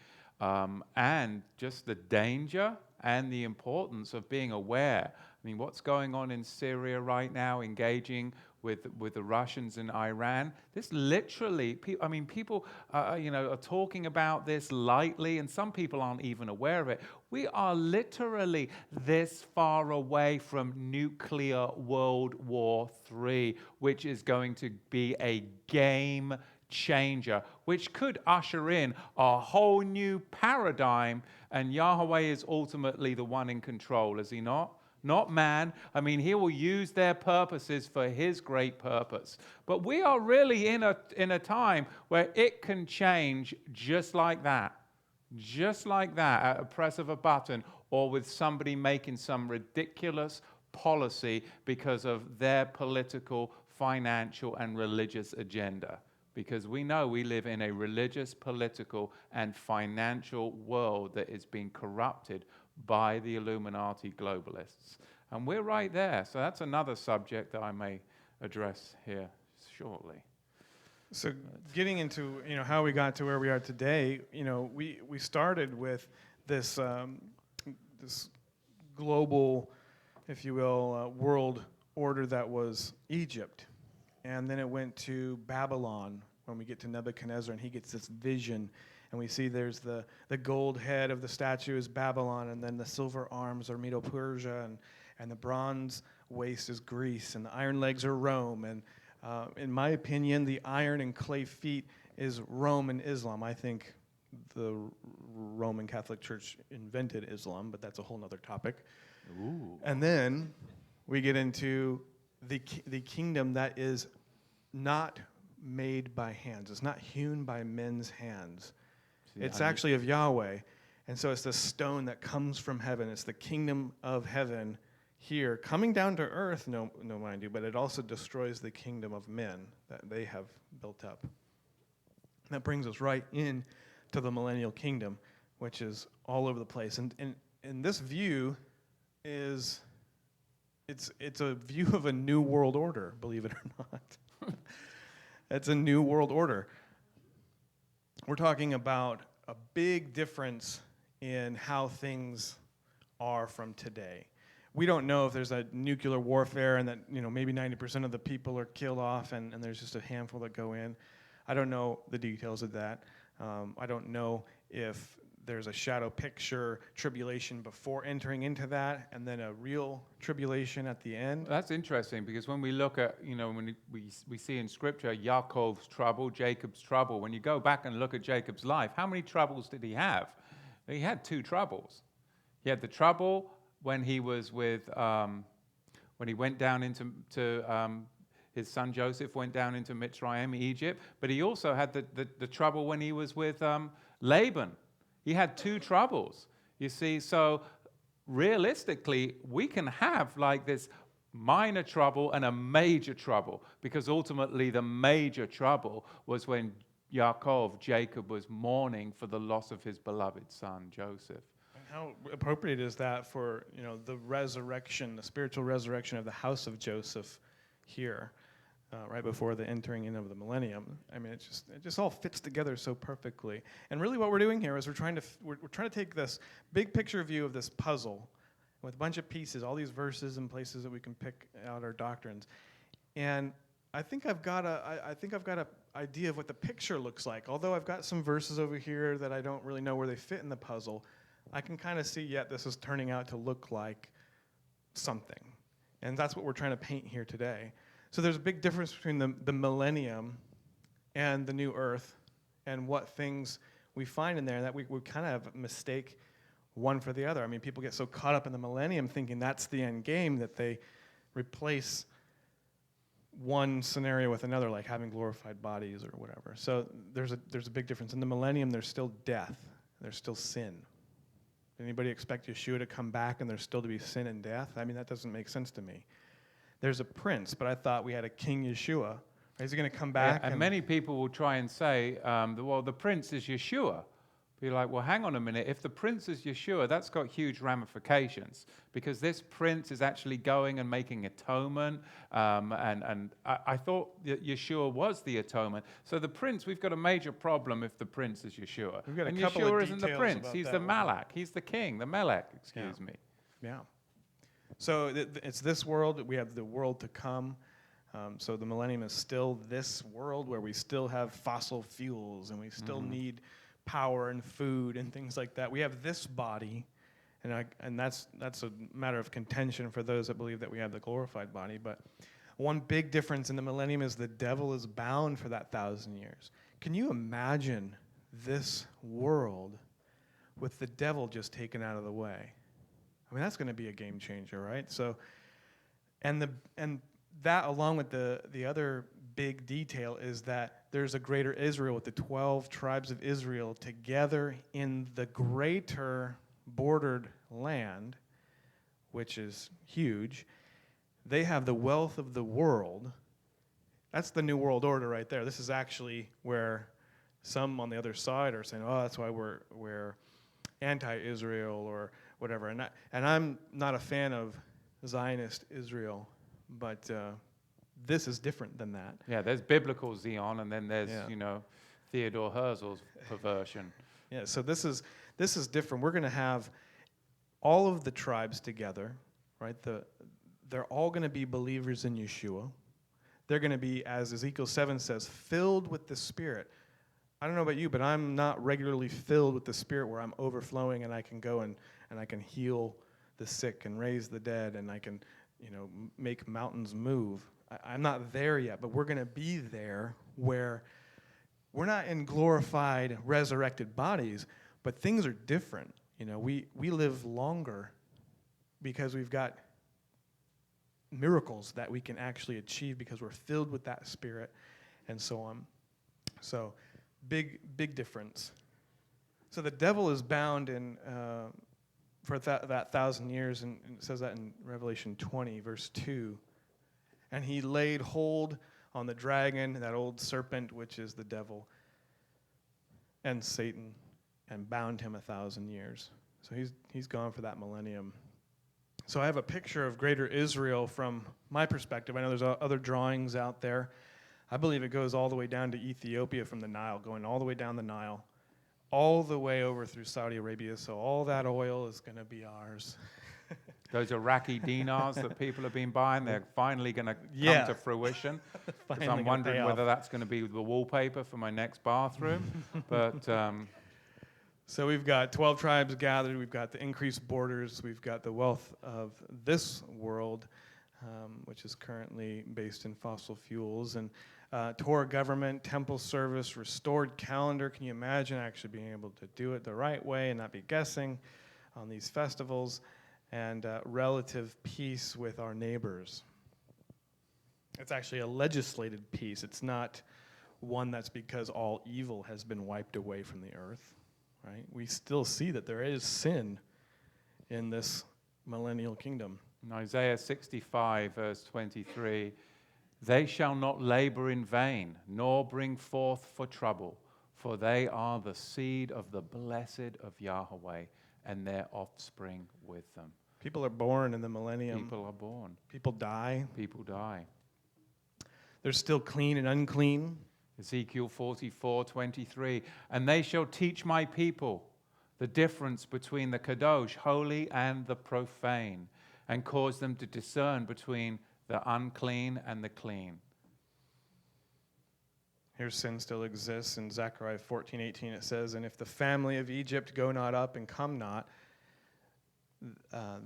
Speaker 1: and just the danger and the importance of being aware. I mean, what's going on in Syria right now, engaging with the Russians in Iran? This literally, people, are talking about this lightly, and some people aren't even aware of it. We are literally this far away from nuclear World War III, which is going to be a game changer, which could usher in a whole new paradigm. And Yahweh is ultimately the one in control, is he not? Not man. I mean, he will use their purposes for his great purpose. But we are really in a time where it can change just like that. Just like that, at a press of a button, or with somebody making some ridiculous policy because of their political, financial, and religious agenda. Because we know we live in a religious, political, and financial world that is being corrupted by the Illuminati globalists. And we're right there. So that's another subject that I may address here shortly.
Speaker 2: So getting into how we got to where we are today, we started with this this global, if you will, world order that was Egypt, and then it went to Babylon when we get to Nebuchadnezzar, and he gets this vision. And we see there's the gold head of the statue is Babylon, and then the silver arms are Medo-Persia, and the bronze waist is Greece, and the iron legs are Rome. And in my opinion, the iron and clay feet is Rome and Islam. I think the Roman Catholic Church invented Islam, but that's a whole other topic.
Speaker 1: Ooh.
Speaker 2: And then we get into the kingdom that is not made by hands. It's not hewn by men's hands. It's actually of Yahweh. And so it's the stone that comes from heaven. It's the kingdom of heaven here, coming down to earth, no mind you, but it also destroys the kingdom of men that they have built up. And that brings us right in to the millennial kingdom, which is all over the place. And this view it's a view of a new world order, believe it or not. It's a new world order. We're talking about a big difference in how things are from today. We don't know if there's a nuclear warfare and that maybe 90% of the people are killed off and there's just a handful that go in. I don't know the details of that. I don't know if there's a shadow picture tribulation before entering into that and then a real tribulation at the end.
Speaker 1: That's interesting, because when we look at, when we see in Scripture Yaakov's trouble, Jacob's trouble, when you go back and look at Jacob's life, how many troubles did he have? He had 2 troubles. He had the trouble when he was with, when he went down into his son Joseph went down into Mitzrayim, Egypt, but he also had the trouble when he was with Laban. He had 2 troubles, you see. So realistically, we can have like this minor trouble and a major trouble, because ultimately the major trouble was when Jacob was mourning for the loss of his beloved son, Joseph.
Speaker 2: And how appropriate is that for, the resurrection, the spiritual resurrection of the house of Joseph here, right before the entering in of the millennium. I mean, it just all fits together so perfectly. And really what we're doing here is we're trying to take this big picture view of this puzzle with a bunch of pieces, all these verses and places that we can pick out our doctrines. And I think I've got a idea of what the picture looks like. Although I've got some verses over here that I don't really know where they fit in the puzzle, I can kind of see, this is turning out to look like something. And that's what we're trying to paint here today. So there's a big difference between the millennium and the new earth and what things we find in there that we kind of mistake one for the other. I mean, people get so caught up in the millennium thinking that's the end game that they replace one scenario with another, like having glorified bodies or whatever. So there's a big difference. In the millennium, there's still death. There's still sin. Anybody expect Yeshua to come back and there's still to be sin and death? I mean, that doesn't make sense to me. There's a prince, but I thought we had a King Yeshua. Is he going to come back?
Speaker 1: Yeah, and many people will try and say, the prince is Yeshua. Be like, well, hang on a minute. If the prince is Yeshua, that's got huge ramifications because this prince is actually going and making atonement. And I thought that Yeshua was the atonement. So the prince, we've got a major problem if the prince is Yeshua.
Speaker 2: We've got a
Speaker 1: and
Speaker 2: couple of
Speaker 1: Yeshua isn't the
Speaker 2: details
Speaker 1: prince.
Speaker 2: about
Speaker 1: He's
Speaker 2: that
Speaker 1: the
Speaker 2: one.
Speaker 1: Malak. He's the king, the Melech, excuse me.
Speaker 2: Yeah. So it's this world. We have the world to come. So the millennium is still this world where we still have fossil fuels and we still need power and food and things like that. We have this body, and that's a matter of contention for those that believe that we have the glorified body. But one big difference in the millennium is the devil is bound for that 1,000 years. Can you imagine this world with the devil just taken out of the way? I mean, that's going to be a game changer, right? So, and that along with the other big detail is that there's a greater Israel with the 12 tribes of Israel together in the greater bordered land, which is huge. They have the wealth of the world. That's the new world order right there. This is actually where some on the other side are saying, oh, that's why we're anti-Israel or whatever. And I'm not a fan of Zionist Israel, but this is different than that.
Speaker 1: Yeah, there's biblical Zion, and then there's,
Speaker 2: Yeah.
Speaker 1: Theodore Herzl's perversion.
Speaker 2: Yeah, so this is different. We're going to have all of the tribes together, right? They're all going to be believers in Yeshua. They're going to be, as Ezekiel 7 says, filled with the Spirit. I don't know about you, but I'm not regularly filled with the Spirit where I'm overflowing and I can go and I can heal the sick and raise the dead and I can, make mountains move. I'm not there yet, but we're going to be there where we're not in glorified, resurrected bodies, but things are different. We live longer because we've got miracles that we can actually achieve because we're filled with that Spirit and so on. So, big difference. So the devil is bound for that 1,000 years, and it says that in Revelation 20, verse 2. And he laid hold on the dragon, that old serpent, which is the devil, and Satan, and bound him 1,000 years. So he's gone for that millennium. So I have a picture of greater Israel from my perspective. I know there's other drawings out there. I believe it goes all the way down to Ethiopia from the Nile, going all the way down the Nile, all the way over through Saudi Arabia. So all that oil is going to be ours.
Speaker 1: Those Iraqi dinars that people have been buying, they're finally going to
Speaker 2: Yeah.
Speaker 1: come to fruition. Because
Speaker 2: Finally
Speaker 1: I'm
Speaker 2: gonna
Speaker 1: wondering
Speaker 2: pay
Speaker 1: whether
Speaker 2: off.
Speaker 1: that's going to be the wallpaper for my next bathroom. But
Speaker 2: So we've got 12 tribes gathered. We've got the increased borders. We've got the wealth of this world, which is currently based in fossil fuels. And Torah government, temple service, restored calendar. Can you imagine actually being able to do it the right way and not be guessing on these festivals? And relative peace with our neighbors. It's actually a legislated peace. It's not one that's because all evil has been wiped away from the earth, right? We still see that there is sin in this millennial kingdom.
Speaker 1: in Isaiah 65, verse 23, they shall not labor in vain, nor bring forth for trouble, for they are the seed of the blessed of Yahweh, and their offspring with them.
Speaker 2: People are born in the millennium.
Speaker 1: People are born.
Speaker 2: People die.
Speaker 1: People die.
Speaker 2: There's still clean and unclean.
Speaker 1: Ezekiel 44:23, and they shall teach my people the difference between the kadosh, holy, and the profane, and cause them to discern between the unclean and the clean.
Speaker 2: Here sin still exists. In Zechariah 14:18 it says, and if the family of Egypt go not up and come not,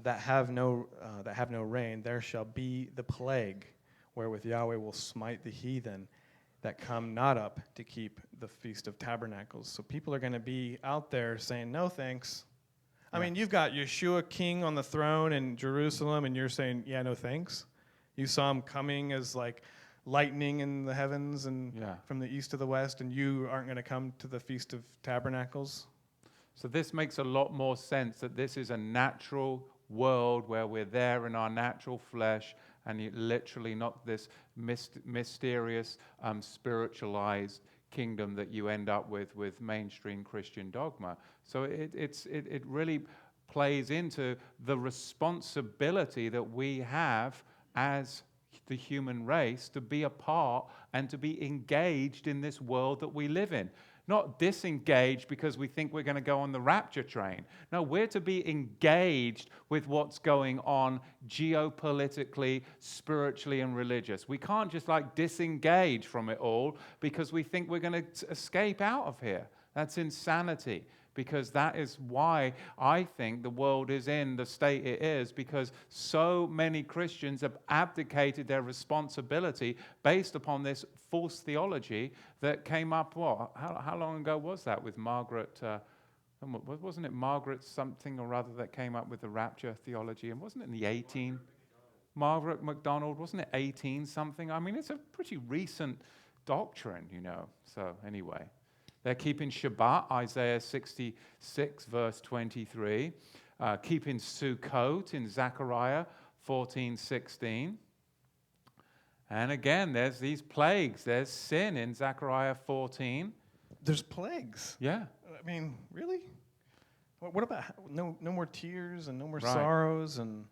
Speaker 2: that have no rain, there shall be the plague, wherewith Yahweh will smite the heathen that come not up to keep the Feast of Tabernacles. So people are going to be out there saying, no thanks. I mean, you've got Yeshua king on the throne in Jerusalem, and you're saying, yeah, no thanks. You saw him coming as like lightning in the heavens and from the east to the west, and you aren't going to come to the Feast of Tabernacles.
Speaker 1: So this makes a lot more sense that this is a natural world where we're there in our natural flesh, and literally not this mysterious, spiritualized kingdom that you end up with mainstream Christian dogma. So it really plays into the responsibility that we have as the human race to be a part and to be engaged in this world that we live in. Not disengaged because we think we're going to go on the rapture train. No, we're to be engaged with what's going on geopolitically, spiritually, and religious. We can't just disengage from it all because we think we're going to escape out of here. That's insanity. Because that is why I think the world is in the state it is, because so many Christians have abdicated their responsibility based upon this false theology that came up, how long ago was that with Margaret, wasn't it Margaret something or other that came up with the rapture theology? And wasn't it in the Margaret MacDonald, wasn't it 18 something? I mean, it's a pretty recent doctrine, So anyway. They're keeping Shabbat, Isaiah 66, verse 23. Keeping Sukkot in Zechariah 14:16. And again, there's these plagues. There's sin in Zechariah 14.
Speaker 2: There's plagues?
Speaker 1: Yeah.
Speaker 2: I mean, really? What about no more tears and no more sorrows? And,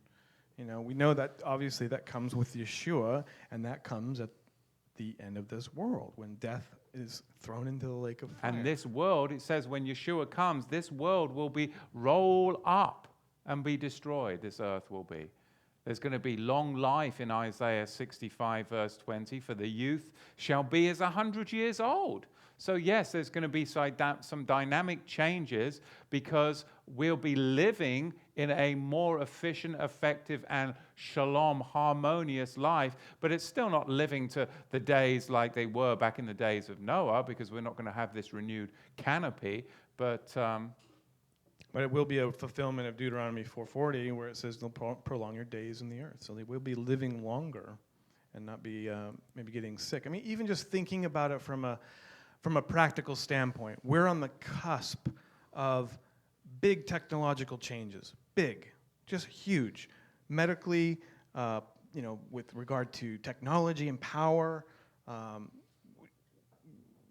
Speaker 2: we know that obviously that comes with Yeshua, and that comes at the end of this world when death is thrown into the lake of fire.
Speaker 1: And this world, it says when Yeshua comes, this world will be rolled up and be destroyed. This earth will be. There's going to be long life in Isaiah 65, verse 20. For the youth shall be as 100 years old. So yes, there's going to be some dynamic changes because we'll be living in a more efficient, effective, and shalom, harmonious life. But it's still not living to the days like they were back in the days of Noah, because we're not going to have this renewed canopy. But
Speaker 2: it will be a fulfillment of Deuteronomy 4:40, where it says, "They'll prolong your days in the earth." So they will be living longer and not be maybe getting sick. I mean, even just thinking about it from a practical standpoint, we're on the cusp of big technological changes. Big, just huge. Medically, with regard to technology and power.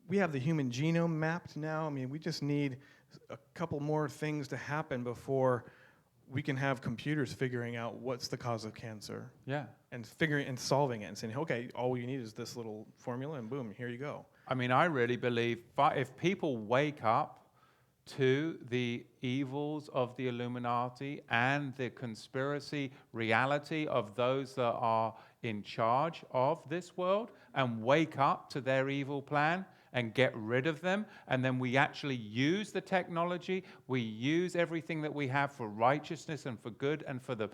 Speaker 2: We have the human genome mapped now. I mean, we just need a couple more things to happen before we can have computers figuring out what's the cause of cancer.
Speaker 1: Yeah.
Speaker 2: And solving it and saying, okay, all you need is this little formula and boom, here you go.
Speaker 1: I mean, I really believe if people wake up to the evils of the Illuminati and the conspiracy reality of those that are in charge of this world and wake up to their evil plan and get rid of them, and then we actually use the technology, we use everything that we have for righteousness and for good and for the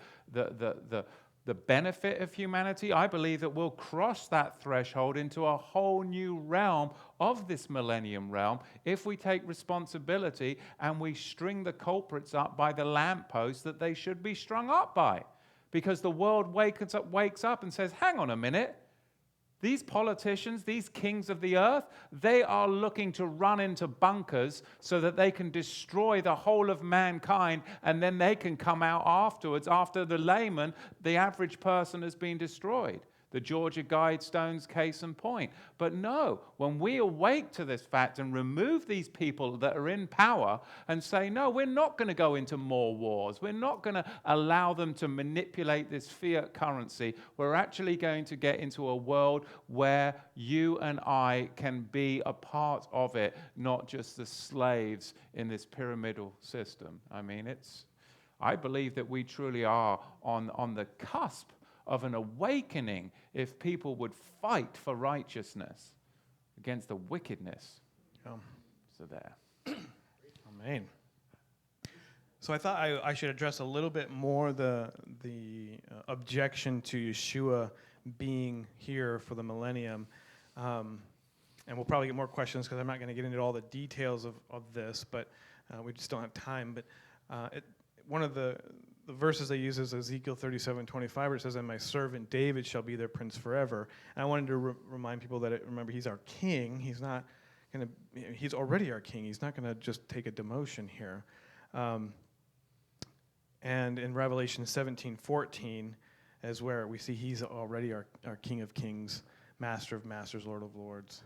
Speaker 1: benefit of humanity, I believe that we'll cross that threshold into a whole new realm of this millennium realm if we take responsibility and we string the culprits up by the lamppost that they should be strung up by. Because the world wakes up and says, hang on a minute, these politicians, these kings of the earth, they are looking to run into bunkers so that they can destroy the whole of mankind, and then they can come out afterwards, after the layman, the average person, has been destroyed. The Georgia Guidestones case in point. But no, when we awake to this fact and remove these people that are in power and say, no, we're not going to go into more wars. We're not going to allow them to manipulate this fiat currency. We're actually going to get into a world where you and I can be a part of it, not just the slaves in this pyramidal system. I mean, I believe that we truly are on the cusp of an awakening if people would fight for righteousness against the wickedness. So there.
Speaker 2: Amen. So I thought I should address a little bit more the objection to Yeshua being here for the millennium. And we'll probably get more questions because I'm not going to get into all the details of this, but we just don't have time. But one of the verses they use is Ezekiel 37:25, where it says, "And my servant David shall be their prince forever." And I wanted to remind people that remember, he's our king. He's already our king. He's not going to just take a demotion here. And in Revelation 17:14 is where we see he's already our King of Kings, Master of Masters, Lord of Lords.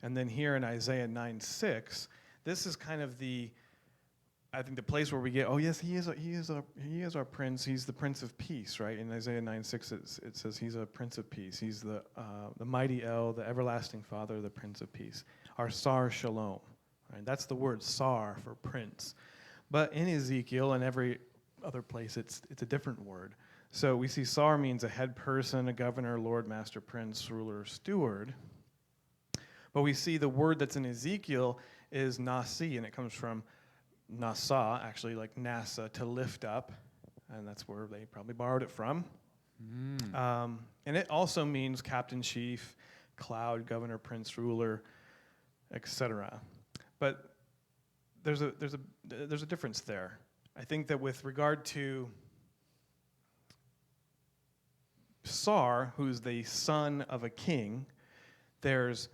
Speaker 2: And then here in Isaiah 9:6, this is kind of I think the place where we get, oh yes, he is our prince. He's the Prince of Peace, right? In Isaiah 9:6, it says he's a Prince of Peace. He's the mighty El, the everlasting Father, the Prince of Peace. Our Sar Shalom, right? That's the word Sar for prince. But in Ezekiel and every other place, it's a different word. So we see Sar means a head person, a governor, lord, master, prince, ruler, steward. But we see the word that's in Ezekiel is nasi, and it comes from nasa, actually like NASA, to lift up, and that's where they probably borrowed it from. And it also means captain, chief, cloud, governor, prince, ruler, etc. But there's a difference there. I think that with regard to Sar, who's the son of a king, there's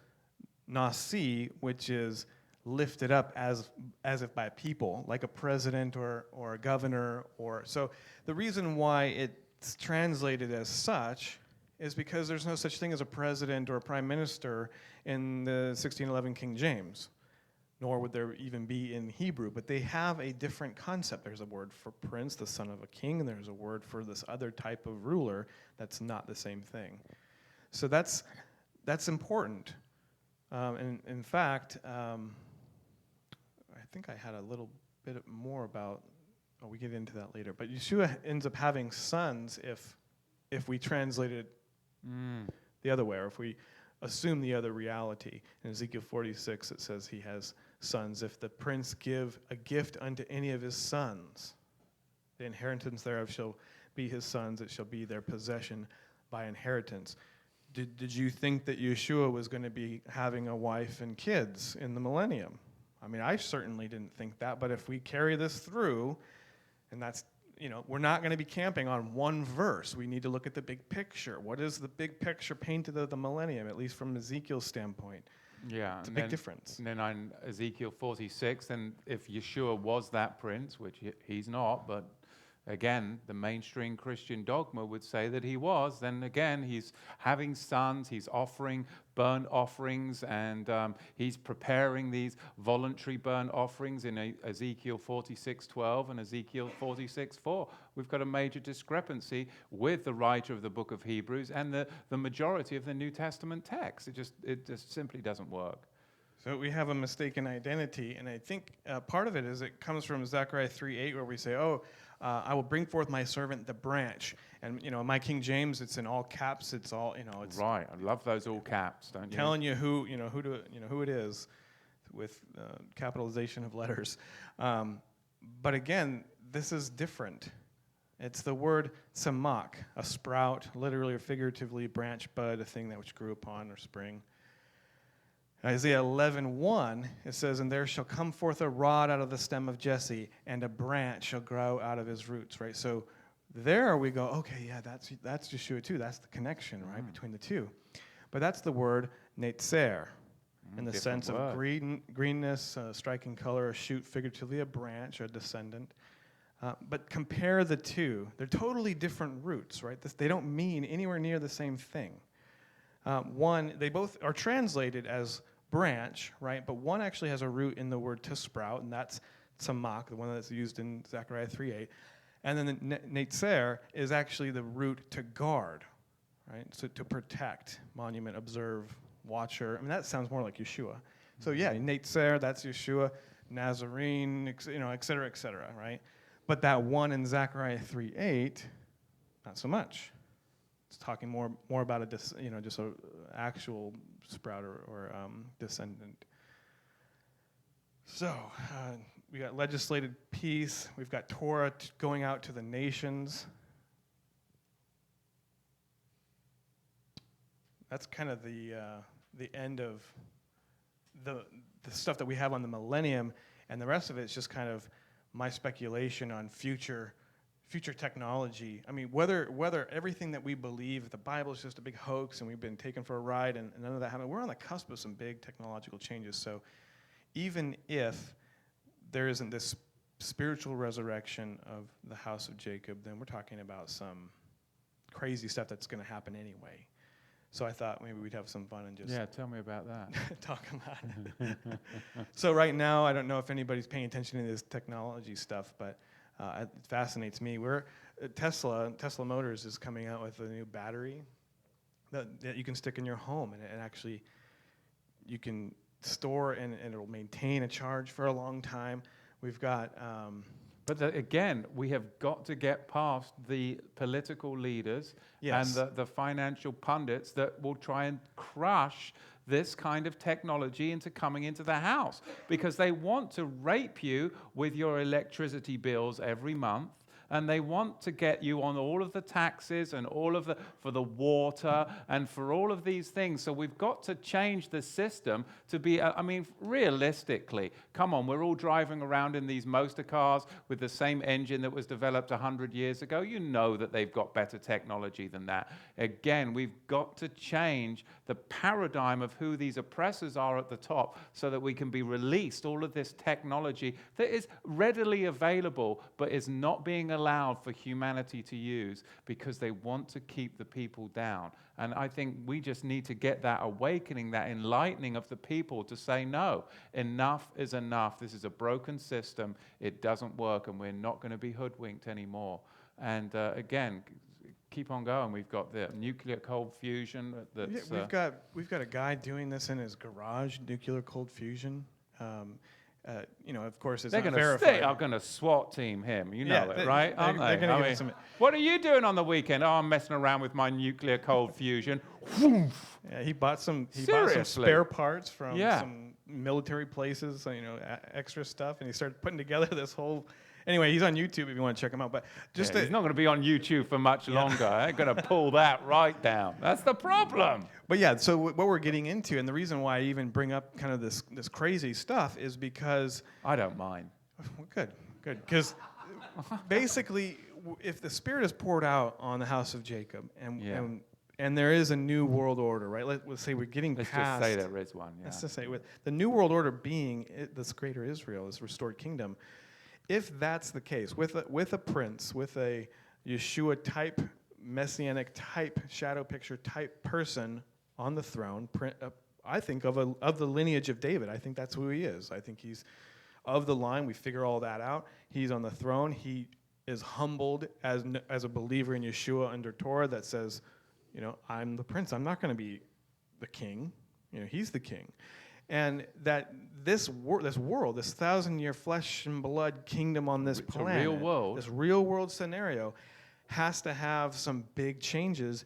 Speaker 2: nasi, which is lifted up as if by people, like a president or a governor. So the reason why it's translated as such is because there's no such thing as a president or a prime minister in the 1611 King James, nor would there even be in Hebrew. But they have a different concept. There's a word for prince, the son of a king, and there's a word for this other type of ruler that's not the same thing. So that's important. And in fact, I think I had a little bit more about, we get into that later, but Yeshua ends up having sons if we translate it the other way, or if we assume the other reality. In Ezekiel 46, it says he has sons. If the prince give a gift unto any of his sons, the inheritance thereof shall be his sons, it shall be their possession by inheritance. Did you think that Yeshua was going to be having a wife and kids in the millennium? I mean, I certainly didn't think that, but if we carry this through, and that's, we're not going to be camping on one verse. We need to look at the big picture. What is the big picture painted of the millennium, at least from Ezekiel's standpoint?
Speaker 1: Yeah.
Speaker 2: It's a big difference.
Speaker 1: And then on Ezekiel 46, and if Yeshua was that prince, which he's not, but again, the mainstream Christian dogma would say that he was, then again, he's having sons, he's offering burnt offerings, and he's preparing these voluntary burnt offerings in Ezekiel 46:12 and Ezekiel 46:4. We've got a major discrepancy with the writer of the book of Hebrews and the majority of the New Testament text. It just simply doesn't work.
Speaker 2: So we have a mistaken identity, and I think part of it is it comes from Zechariah 3:8, where we say, I will bring forth my servant, the branch. And, in my King James, it's in all caps. It's all, it's
Speaker 1: right. I love those all caps, don't you?
Speaker 2: Telling you who it is with capitalization of letters. But again, this is different. It's the word samak, a sprout, literally or figuratively, branch, bud, a thing that which grew upon or spring. Isaiah 11:1, it says, and there shall come forth a rod out of the stem of Jesse, and a branch shall grow out of his roots, right? So there we go, okay, yeah, that's Yeshua too. That's the connection, right, between the two. But that's the word netzer, in the sense of greenness, striking color, a shoot, figuratively a branch, or a descendant. But compare the two. They're totally different roots, right? They don't mean anywhere near the same thing. One, they both are translated as branch, right? But one actually has a root in the word to sprout, and that's tzamak, the one that's used in Zechariah 3:8. And then the netzer is actually the root to guard, right? So to protect, monument, observe, watcher. I mean, that sounds more like Yeshua. So yeah, netzer, that's Yeshua, Nazarene, et cetera, right? But that one in Zechariah 3:8, not so much. It's talking more about just a actual sprout or descendant. So we got legislated peace. We've got Torah going out to the nations. That's kind of the end of the stuff that we have on the millennium, and the rest of it is just kind of my speculation on future technology. I mean, whether everything that we believe, the Bible is just a big hoax and we've been taken for a ride and none of that happened, we're on the cusp of some big technological changes. So even if there isn't this spiritual resurrection of the house of Jacob, then we're talking about some crazy stuff that's going to happen anyway. So I thought maybe we'd have some fun and just
Speaker 1: tell me about that.
Speaker 2: talk about it. So right now, I don't know if anybody's paying attention to this technology stuff, but it fascinates me. Tesla Motors is coming out with a new battery that you can stick in your home, and actually you can store and it'll maintain a charge for a long time. We've got...
Speaker 1: But again, we have got to get past the political leaders and the financial pundits that will try and crush this kind of technology into coming into the house, because they want to rape you with your electricity bills every month. And they want to get you on all of the taxes and for the water and for all of these things. So we've got to change the system to be, realistically, come on, we're all driving around in these motor cars with the same engine that was developed 100 years ago. You know that they've got better technology than that. Again, we've got to change the paradigm of who these oppressors are at the top so that we can be released all of this technology that is readily available but is not being allowed for humanity to use because they want to keep the people down. And I think we just need to get that awakening, that enlightening of the people to say, no, enough is enough. This is a broken system. It doesn't work, and we're not going to be hoodwinked anymore. And again, keep on going. We've got the nuclear cold fusion. That's,
Speaker 2: we've got a guy doing this in his garage, nuclear cold fusion. Of course, it's not verified.
Speaker 1: They are going to SWAT team him. You know it, right? Aren't they?
Speaker 2: They're gonna give him
Speaker 1: what are you doing on the weekend? Oh, I'm messing around with my nuclear cold fusion.
Speaker 2: Yeah, he bought some spare parts from some military places, extra stuff, and he started putting together this whole... Anyway, he's on YouTube if you want to check him out. But he's not going
Speaker 1: to be on YouTube for much longer. They're going to pull that right down. That's the problem.
Speaker 2: But so what we're getting into, and the reason why I even bring up kind of this crazy stuff is because...
Speaker 1: I don't mind.
Speaker 2: Well, good. Because basically, if the Spirit is poured out on the house of Jacob, and there is a new world order, right? Let's say we're getting past...
Speaker 1: Let's just say there is one.
Speaker 2: Let's just say, with the new world order being this greater Israel, this restored kingdom... If that's the case, with a prince, with a Yeshua-type, messianic-type, shadow picture-type person on the throne, I think of the lineage of David. I think that's who he is. I think he's of the line. We figure all that out. He's on the throne. He is humbled as a believer in Yeshua under Torah that says, I'm the prince. I'm not going to be the king. He's the king. And that this world, this 1,000-year flesh and blood kingdom on this planet,
Speaker 1: real world.
Speaker 2: This real world scenario, has to have some big changes,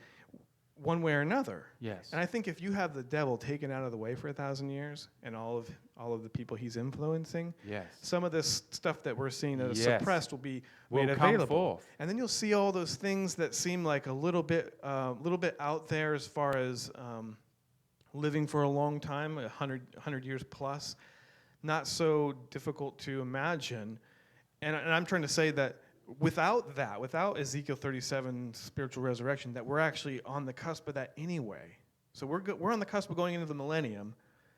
Speaker 2: one way or another.
Speaker 1: Yes.
Speaker 2: And I think if you have the devil taken out of the way for 1,000 years, and all of the people he's influencing, some of this stuff that we're seeing that is suppressed will be made available.
Speaker 1: Forth.
Speaker 2: And then you'll see all those things that seem like a little bit out there as far as. Living for a long time, 100 years plus, not so difficult to imagine. And I'm trying to say that without Ezekiel 37 spiritual resurrection, that we're actually on the cusp of that anyway. So we're on the cusp of going into the millennium,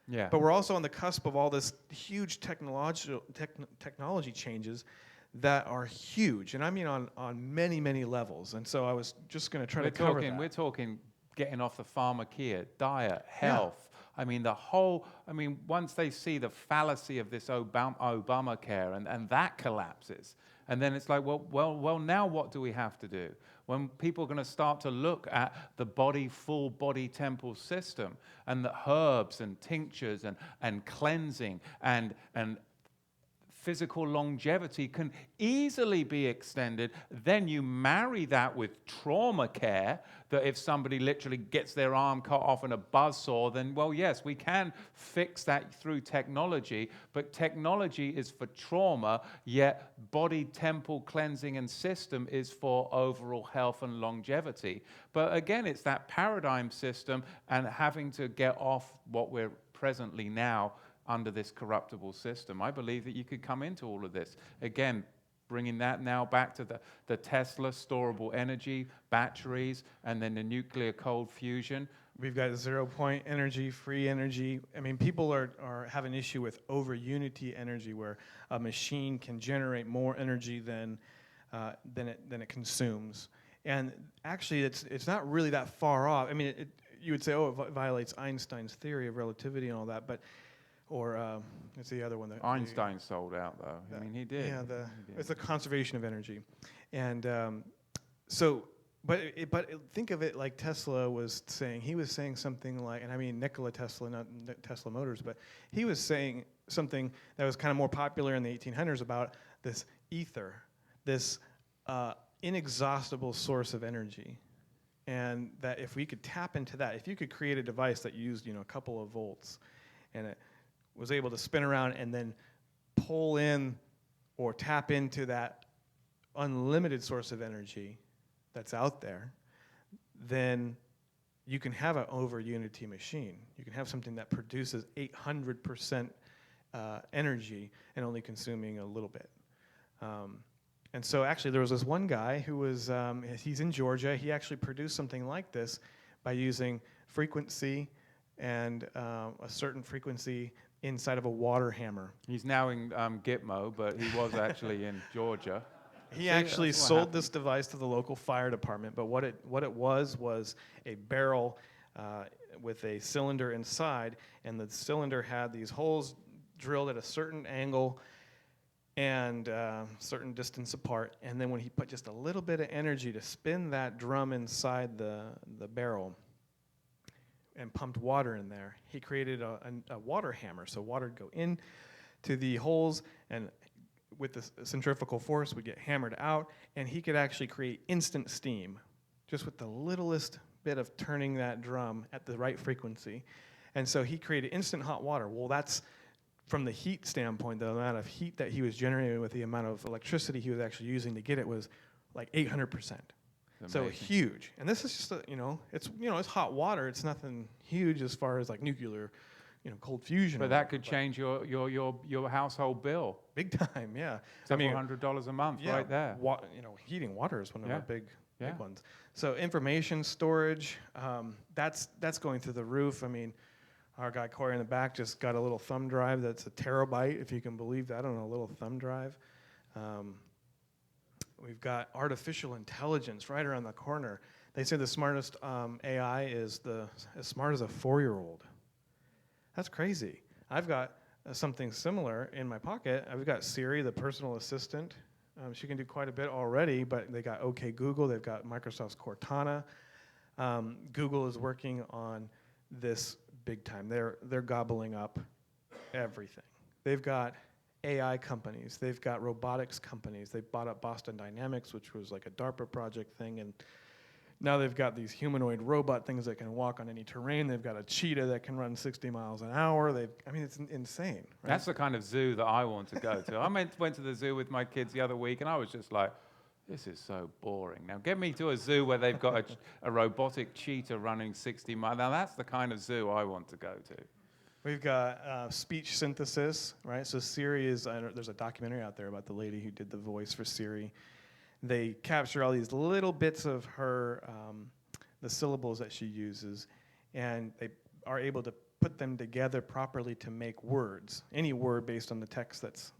Speaker 2: but we're also on the cusp of all this huge technology changes that are huge. And I mean on many, many levels. And so I was just going to try to cover that.
Speaker 1: We're talking getting off the pharmakeia, diet, health. Once they see the fallacy of this Obamacare and that collapses, and then it's like, well, now what do we have to do? When people are going to start to look at the full body temple system, and the herbs and tinctures and cleansing and physical longevity can easily be extended, then you marry that with trauma care, that if somebody literally gets their arm cut off in a buzzsaw, then, well, yes, we can fix that through technology, but technology is for trauma, yet body temple cleansing and system is for overall health and longevity. But again, it's that paradigm system and having to get off what we're presently now under this corruptible system. I believe that you could come into all of this. Again, bringing that now back to the Tesla storable energy, batteries, and then the nuclear cold fusion.
Speaker 2: We've got 0-point energy, free energy. I mean, people have an issue with over-unity energy, where a machine can generate more energy than it consumes. And actually, it's not really that far off. I mean, you would say, oh, it violates Einstein's theory of relativity and all that, but, or it's the other one. That
Speaker 1: Einstein sold out, though. I mean, he did.
Speaker 2: Yeah,
Speaker 1: He did.
Speaker 2: it's the conservation of energy. And but think of it like Tesla was saying. He was saying something like, and I mean Nikola Tesla, not Tesla Motors, but he was saying something that was kind of more popular in the 1800s about this ether, this inexhaustible source of energy. And that if we could tap into that, if you could create a device that used, a couple of volts, and it was able to spin around and then pull in or tap into that unlimited source of energy that's out there, then you can have an over-unity machine. You can have something that produces 800% energy and only consuming a little bit. And so actually there was this one guy who was, he's in Georgia. He actually produced something like this by using frequency and a certain frequency inside of a water hammer.
Speaker 1: He's now in Gitmo, but he was actually in Georgia.
Speaker 2: He actually sold this device to the local fire department, but what it was a barrel with a cylinder inside, and the cylinder had these holes drilled at a certain angle and certain distance apart, and then when he put just a little bit of energy to spin that drum inside the barrel and pumped water in there, he created a water hammer. So water would go in to the holes, and with the centrifugal force would get hammered out, and he could actually create instant steam just with the littlest bit of turning that drum at the right frequency. And so he created instant hot water. Well, that's from the heat standpoint, the amount of heat that he was generating with the amount of electricity he was actually using to get it was like 800%. So huge. And this is just it's hot water. It's nothing huge as far as like nuclear, cold fusion.
Speaker 1: But that could change your household bill.
Speaker 2: Big time, yeah.
Speaker 1: Several $100s a month, right there.
Speaker 2: Heating water is one of our big
Speaker 1: Yeah.
Speaker 2: ones. So information storage, that's going through the roof. I mean, our guy Corey in the back just got a little thumb drive that's a terabyte, if you can believe that, on a little thumb drive. We've got artificial intelligence right around the corner. They say the smartest AI is as smart as a 4-year-old. That's crazy. I've got something similar in my pocket. I've got Siri, the personal assistant. She can do quite a bit already, but they got OK Google. They've got Microsoft's Cortana. Google is working on this big time. They're gobbling up everything. They've got AI companies. They've got robotics companies. They bought up Boston Dynamics, which was like a DARPA project thing, and now they've got these humanoid robot things that can walk on any terrain. They've got a cheetah that can run 60 miles an hour. It's insane. Right?
Speaker 1: That's the kind of zoo that I want to go to. I went to the zoo with my kids the other week, and I was just like, this is so boring. Now get me to a zoo where they've got a robotic cheetah running 60 miles. Now that's the kind of zoo I want to go to.
Speaker 2: We've got speech synthesis, right? So Siri there's a documentary out there about the lady who did the voice for Siri. They capture all these little bits of her, the syllables that she uses, and they are able to put them together properly to make words, any word based on the text that's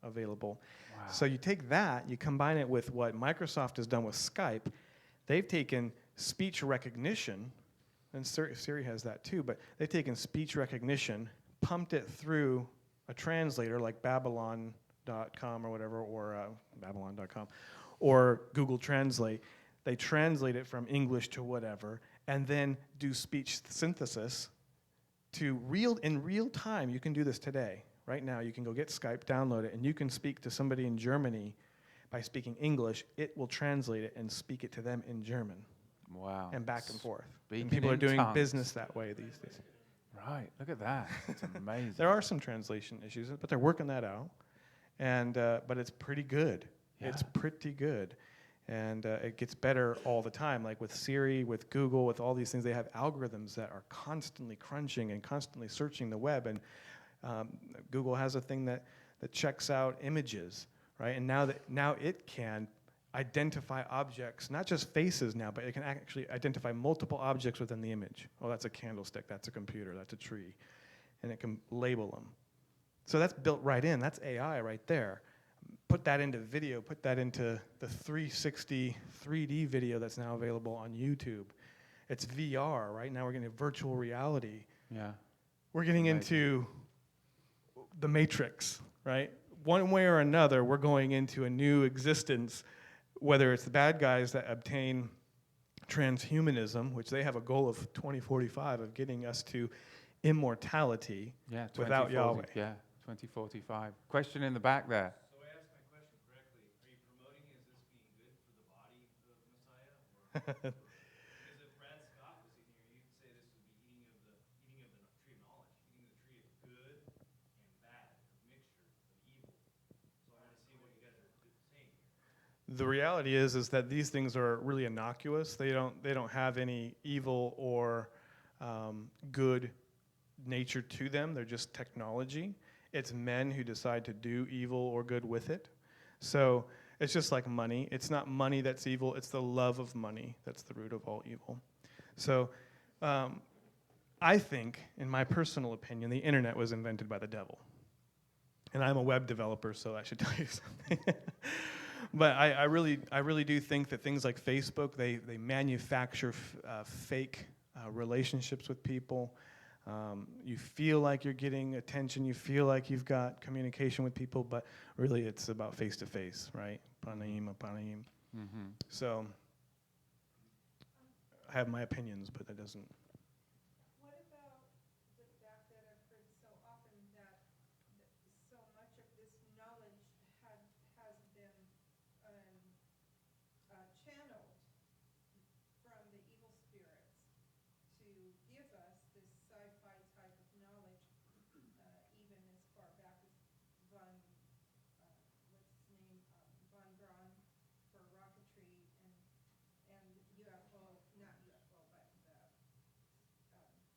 Speaker 2: available. Wow. So you take that, you combine it with what Microsoft has done with Skype. They've taken speech recognition, and Siri has that too, but they've taken speech recognition, pumped it through a translator like Babylon.com or whatever, or Babylon.com, or Google Translate. They translate it from English to whatever, and then do speech synthesis in real time. You can do this today. Right now, you can go get Skype, download it, and you can speak to somebody in Germany by speaking English. It will translate it and speak it to them in German.
Speaker 1: Wow.
Speaker 2: And back and forth.
Speaker 1: Speaking
Speaker 2: and people are doing
Speaker 1: tongues.
Speaker 2: Business that way these days.
Speaker 1: Right, look at that. It's amazing.
Speaker 2: There are some translation issues, but they're working that out. And but it's pretty good. Yeah. It's pretty good. And it gets better all the time. Like with Siri, with Google, with all these things, they have algorithms that are constantly crunching and constantly searching the web. And Google has a thing that checks out images, right? And now it can identify objects, not just faces now, but it can actually identify multiple objects within the image. Oh, that's a candlestick, that's a computer, that's a tree. And it can label them. So that's built right in. That's AI right there. Put that into video, put that into the 360 3D video that's now available on YouTube. It's VR, right? Now we're getting virtual reality.
Speaker 1: Yeah.
Speaker 2: We're getting
Speaker 1: Amazing.
Speaker 2: into the Matrix, right? One way or another, we're going into a new existence, whether it's the bad guys that obtain transhumanism, which they have a goal of 2045 of getting us to immortality
Speaker 1: Yeah.
Speaker 2: without
Speaker 1: 2040,
Speaker 2: Yahweh.
Speaker 1: Yeah. 2045. Question in the back there.
Speaker 3: So I asked my question correctly. Are you promoting is this being good for the body of Messiah? Or because if Brad Scott was in here, you'd say this would be eating of the tree of knowledge, eating the tree of good and bad, a mixture of evil. So I want to see what you guys are saying here.
Speaker 2: The reality is that these things are really innocuous. They don't have any evil or good nature to them. They're just technology. It's men who decide to do evil or good with it. So it's just like money. It's not money that's evil. It's the love of money that's the root of all evil. So I think, in my personal opinion, the internet was invented by the devil. And I'm a web developer, so I should tell you something. But I really do think that things like Facebook, they manufacture fake relationships with people. You feel like you're getting attention. You feel like you've got communication with people, but really it's about face-to-face, right? Panaim.
Speaker 1: Mm-hmm.
Speaker 2: So I have my opinions, but that doesn't...
Speaker 4: What about the fact that I've heard so often that so much of this knowledge has been channeled from the evil spirits to give us this sci-fi type of knowledge, even as far back as von, von Braun for rocketry and UFO, not UFO, but the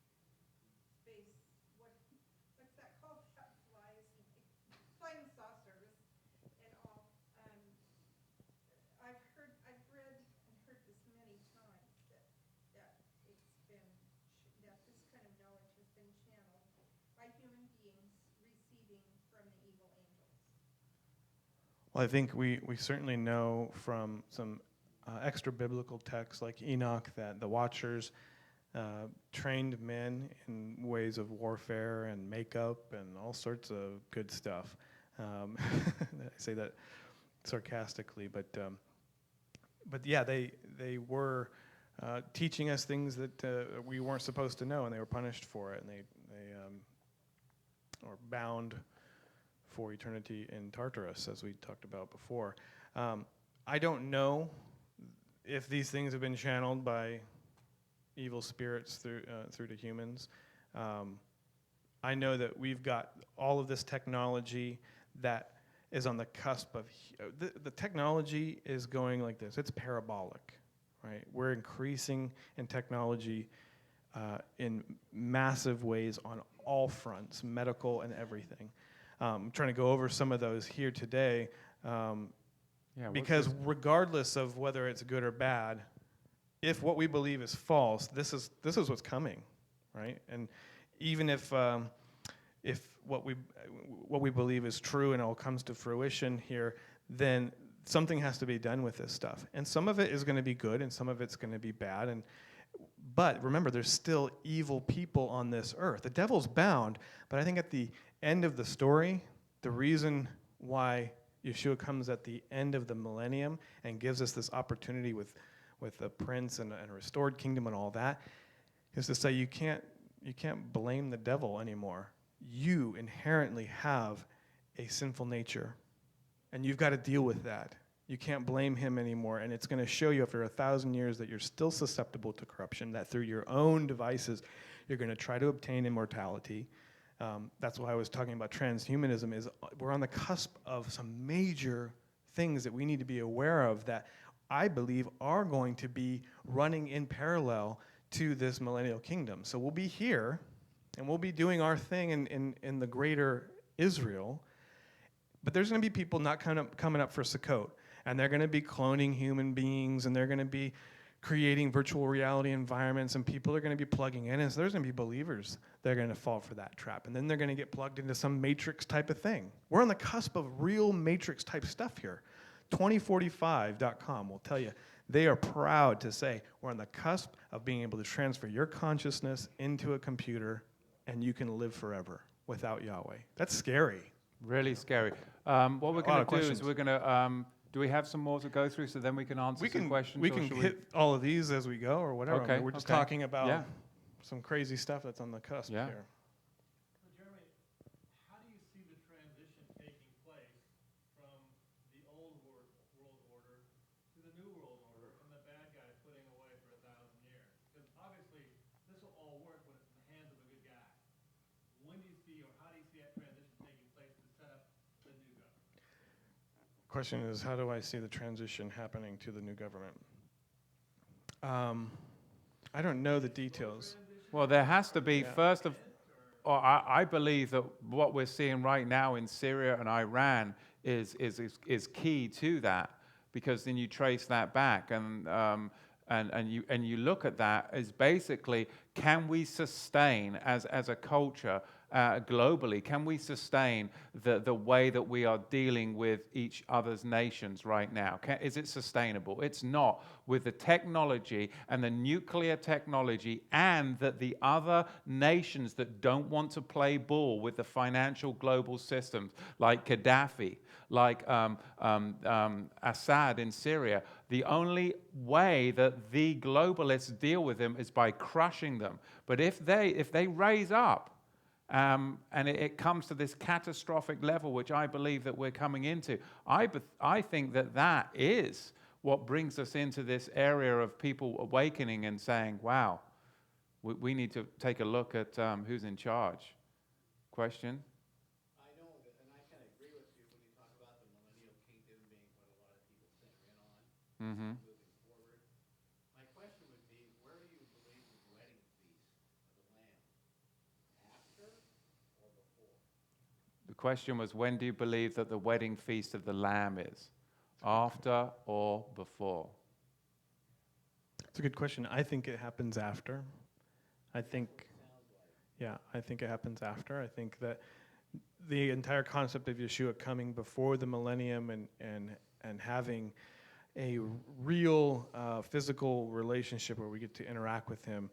Speaker 4: space, what's that called, that flies, flying saucers and all. I've read and heard this many times that it's been, that this kind of knowledge has been channeled by human beings receiving from the evil angels.
Speaker 2: Well, I think we certainly know from some extra biblical texts like Enoch that the Watchers trained men in ways of warfare and makeup and all sorts of good stuff. I say that sarcastically, but yeah, they were teaching us things that we weren't supposed to know, and they were punished for it, and they are bound for eternity in Tartarus, as we talked about before. I don't know if these things have been channeled by evil spirits through to humans. I know that we've got all of this technology that is on the cusp of... The technology is going like this. It's parabolic, right? We're increasing in technology in massive ways on all fronts, medical and everything. I'm trying to go over some of those here today because regardless of whether it's good or bad, if what we believe is false, this is what's coming, right? And even if what we believe is true and it all comes to fruition here, then something has to be done with this stuff. And some of it is going to be good and some of it's going to be bad. But remember, there's still evil people on this earth. The devil's bound, but I think at the end of the story, the reason why Yeshua comes at the end of the millennium and gives us this opportunity with a prince and a restored kingdom and all that is to say you can't blame the devil anymore. You inherently have a sinful nature, and you've got to deal with that. You can't blame him anymore, and it's going to show you after 1,000 years that you're still susceptible to corruption, that through your own devices you're going to try to obtain immortality. That's why I was talking about transhumanism. Is we're on the cusp of some major things that we need to be aware of that I believe are going to be running in parallel to this millennial kingdom. So we'll be here, and we'll be doing our thing in the greater Israel, but there's going to be people not coming up for Sukkot, and they're going to be cloning human beings, and they're going to be creating virtual reality environments, and people are going to be plugging in, and so there's going to be believers that are going to fall for that trap, and then they're going to get plugged into some matrix type of thing. We're on the cusp of real matrix type stuff here. 2045.com will tell you They are proud to say, we're on the cusp of being able to transfer your consciousness into a computer and you can live forever without Yahweh. That's scary.
Speaker 1: Really scary. What we're
Speaker 2: A lot
Speaker 1: going
Speaker 2: of
Speaker 1: to do is
Speaker 2: questions.
Speaker 1: we're going to, do we have some more to go through so then we can answer some questions?
Speaker 2: We
Speaker 1: or
Speaker 2: can
Speaker 1: should
Speaker 2: hit all of these as we go or whatever. I
Speaker 1: Okay,
Speaker 2: mean, we're just
Speaker 1: okay.
Speaker 2: talking about
Speaker 1: Yeah.
Speaker 2: some crazy stuff that's on the cusp
Speaker 1: Yeah.
Speaker 2: here.
Speaker 5: So, Jeremy, how do you see the transition taking place from the old world order to the new world order and the bad guy putting away for 1,000 years? Because obviously, this will all work when it's in the hands of a good guy. When do you see, or how do you see that transition taking place to set up the new government?
Speaker 2: Question is, how do I see the transition happening to the new government? I don't know the details.
Speaker 1: Well, there has to be,
Speaker 2: Yeah.
Speaker 1: first of all, I believe that what we're seeing right now in Syria and Iran is key to that, because then you trace that back and you look at that as basically, can we sustain as a culture globally, can we sustain the way that we are dealing with each other's nations right now? Is it sustainable? It's not, with the technology and the nuclear technology, and that the other nations that don't want to play ball with the financial global systems, like Gaddafi, like Assad in Syria. The only way that the globalists deal with them is by crushing them. But if they raise up, and it comes to this catastrophic level, which I believe that we're coming into, I think that is what brings us into this area of people awakening and saying, wow, we need to take a look at who's in charge. Question?
Speaker 3: I know, and I kind of agree with you when you talk about the millennial kingdom being what a lot of people center in on,
Speaker 1: Mm-hmm.
Speaker 3: moving forward. My question would be, where do you believe the wedding feast of the Lamb? After or before?
Speaker 1: The question was, when do you believe that the wedding feast of the Lamb is? After or before?
Speaker 2: It's a good question. I think it happens after. I think it happens after. I think that the entire concept of Yeshua coming before the millennium and having a real physical relationship where we get to interact with him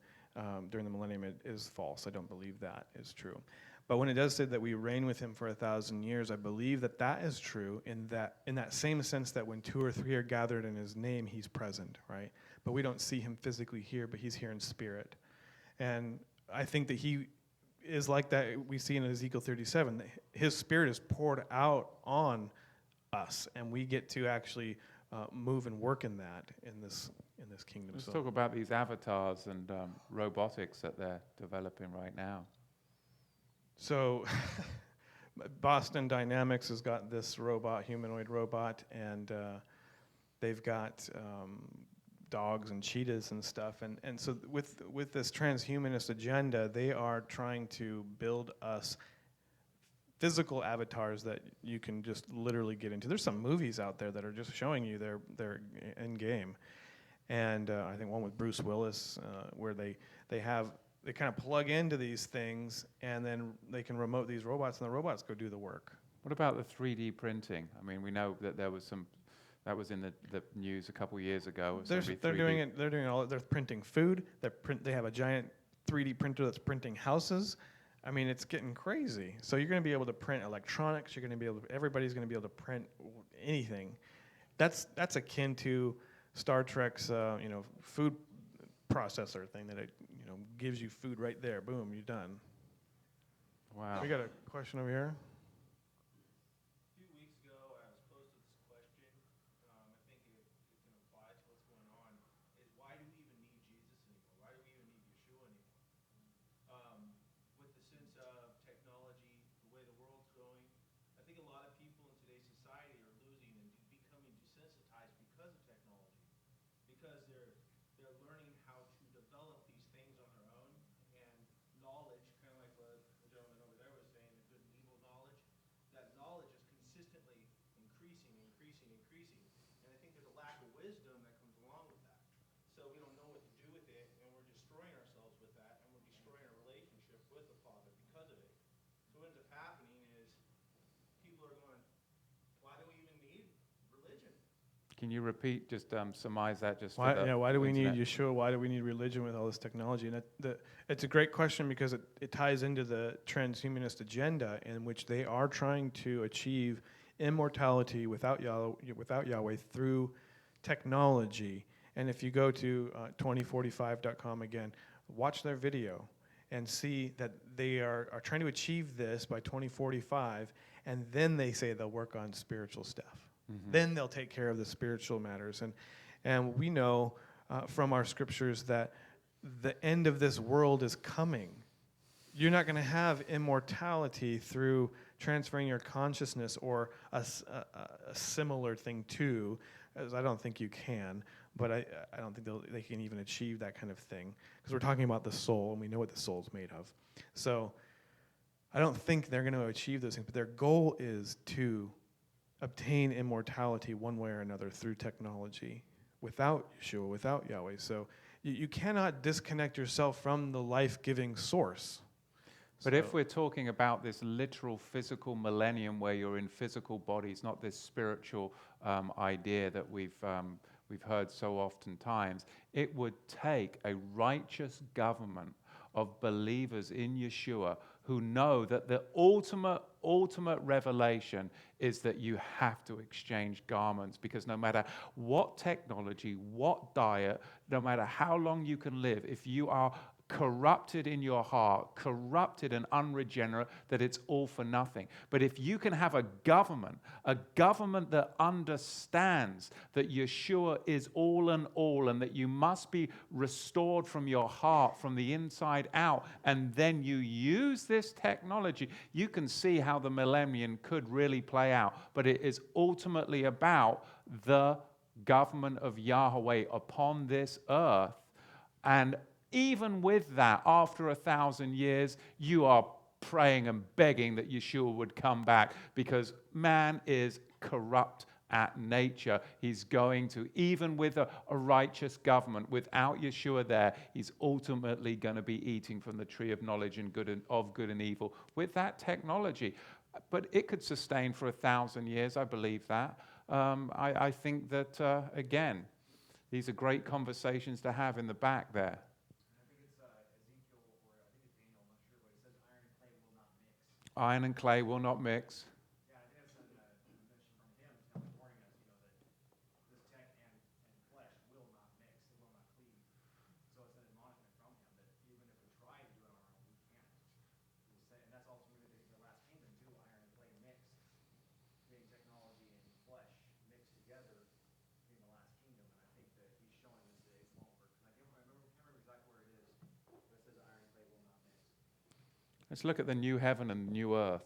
Speaker 2: during the millennium is false. I don't believe that is true. But when it does say that we reign with him for 1,000 years, I believe that is true in that same sense that when 2 or 3 are gathered in his name, he's present, right? But we don't see him physically here, but he's here in spirit. And I think that he is like that we see in Ezekiel 37. His spirit is poured out on us, and we get to actually move and work in that in this kingdom.
Speaker 1: Let's talk about these avatars and robotics that they're developing right now.
Speaker 2: So Boston Dynamics has got this humanoid robot, and they've got dogs and cheetahs and stuff. And so with this transhumanist agenda, they are trying to build us physical avatars that you can just literally get into. There's some movies out there that are just showing you their end game. And I think one with Bruce Willis, where they kind of plug into these things, and then they can remote these robots, and the robots go do the work.
Speaker 1: What about the 3D printing? I mean, we know that there was that was in the news a couple years ago.
Speaker 2: They're doing it. They're doing all. They're printing food. They have a giant 3D printer that's printing houses. I mean, it's getting crazy. So you're going to be able to print electronics. You're going to be able to. Everybody's going to be able to print anything. That's akin to Star Trek's food processor thing that it gives you food right there. Boom, you're done.
Speaker 1: Wow.
Speaker 2: We got a question over here.
Speaker 3: A few weeks ago, I was posed with this question. I think it can apply to what's going on. Is why do we even need Jesus anymore? Why do we even need Yeshua anymore? With the sense of technology, the way the world's going, I think a lot of people in today's society are losing and becoming desensitized because of technology, because they're learning how to develop these things on their own, and knowledge, kind of like what the gentleman over there was saying, the good and evil knowledge. That knowledge is consistently increasing, and I think there's a lack of wisdom that comes along with that. So we don't know what to do with it, and we're destroying ourselves with that, and we're destroying our relationship with the Father because of it. So what ends up happening is people are going, why do we even need religion?
Speaker 1: Can you repeat, just surmise that just
Speaker 2: Why,
Speaker 1: for the
Speaker 2: why do we need
Speaker 1: internet?
Speaker 2: Yeshua? Why do we need religion with all this technology? And it's a great question because it ties into the transhumanist agenda in which they are trying to achieve immortality without Yahweh through technology. And if you go to 2045.com again, watch their video and see that they are trying to achieve this by 2045, and then they say they'll work on spiritual stuff. Then they'll take care of the spiritual matters. And we know from our scriptures that the end of this world is coming. You're not going to have immortality through transferring your consciousness or a similar thing to, as I don't think you can, but I don't think they can even achieve that kind of thing, because we're talking about the soul, and we know what the soul's made of. So I don't think they're going to achieve those things, but their goal is to obtain immortality one way or another through technology, without Yeshua, without Yahweh. So you cannot disconnect yourself from the life-giving source.
Speaker 1: But if we're talking about this literal physical millennium where you're in physical bodies, not this spiritual idea that we've heard so oftentimes, it would take a righteous government of believers in Yeshua who know that the ultimate revelation is that you have to exchange garments, because no matter what technology, what diet, no matter how long you can live, if you are corrupted in your heart, corrupted and unregenerate, that it's all for nothing. But if you can have a government that understands that Yeshua is all and all, and that you must be restored from your heart, from the inside out, and then you use this technology, you can see how the millennium could really play out. But it is ultimately about the government of Yahweh upon this earth. And even with that, after 1,000 years, you are praying and begging that Yeshua would come back, because man is corrupt at nature. He's going to, even with a righteous government, without Yeshua there, he's ultimately going to be eating from the tree of knowledge and good and evil with that technology. But it could sustain for 1,000 years, I believe that. I think that, again, these are great conversations to have in the back there. Iron and clay will not mix.
Speaker 3: Yeah, I think that's a mission from him, kind of warning us, that this tech and flesh will not mix, it will not cleave. So it's an admonishment from him that even if we try to do it on our own, we can't. We'll say, and that's ultimately the last kingdom too, iron and clay mixed, being technology and flesh mixed together being the last kingdom. And I think that he's showing us that it won't work. And I can't remember exactly where it is, but it says iron and clay will not mix.
Speaker 1: Let's look at the new heaven and the new earth.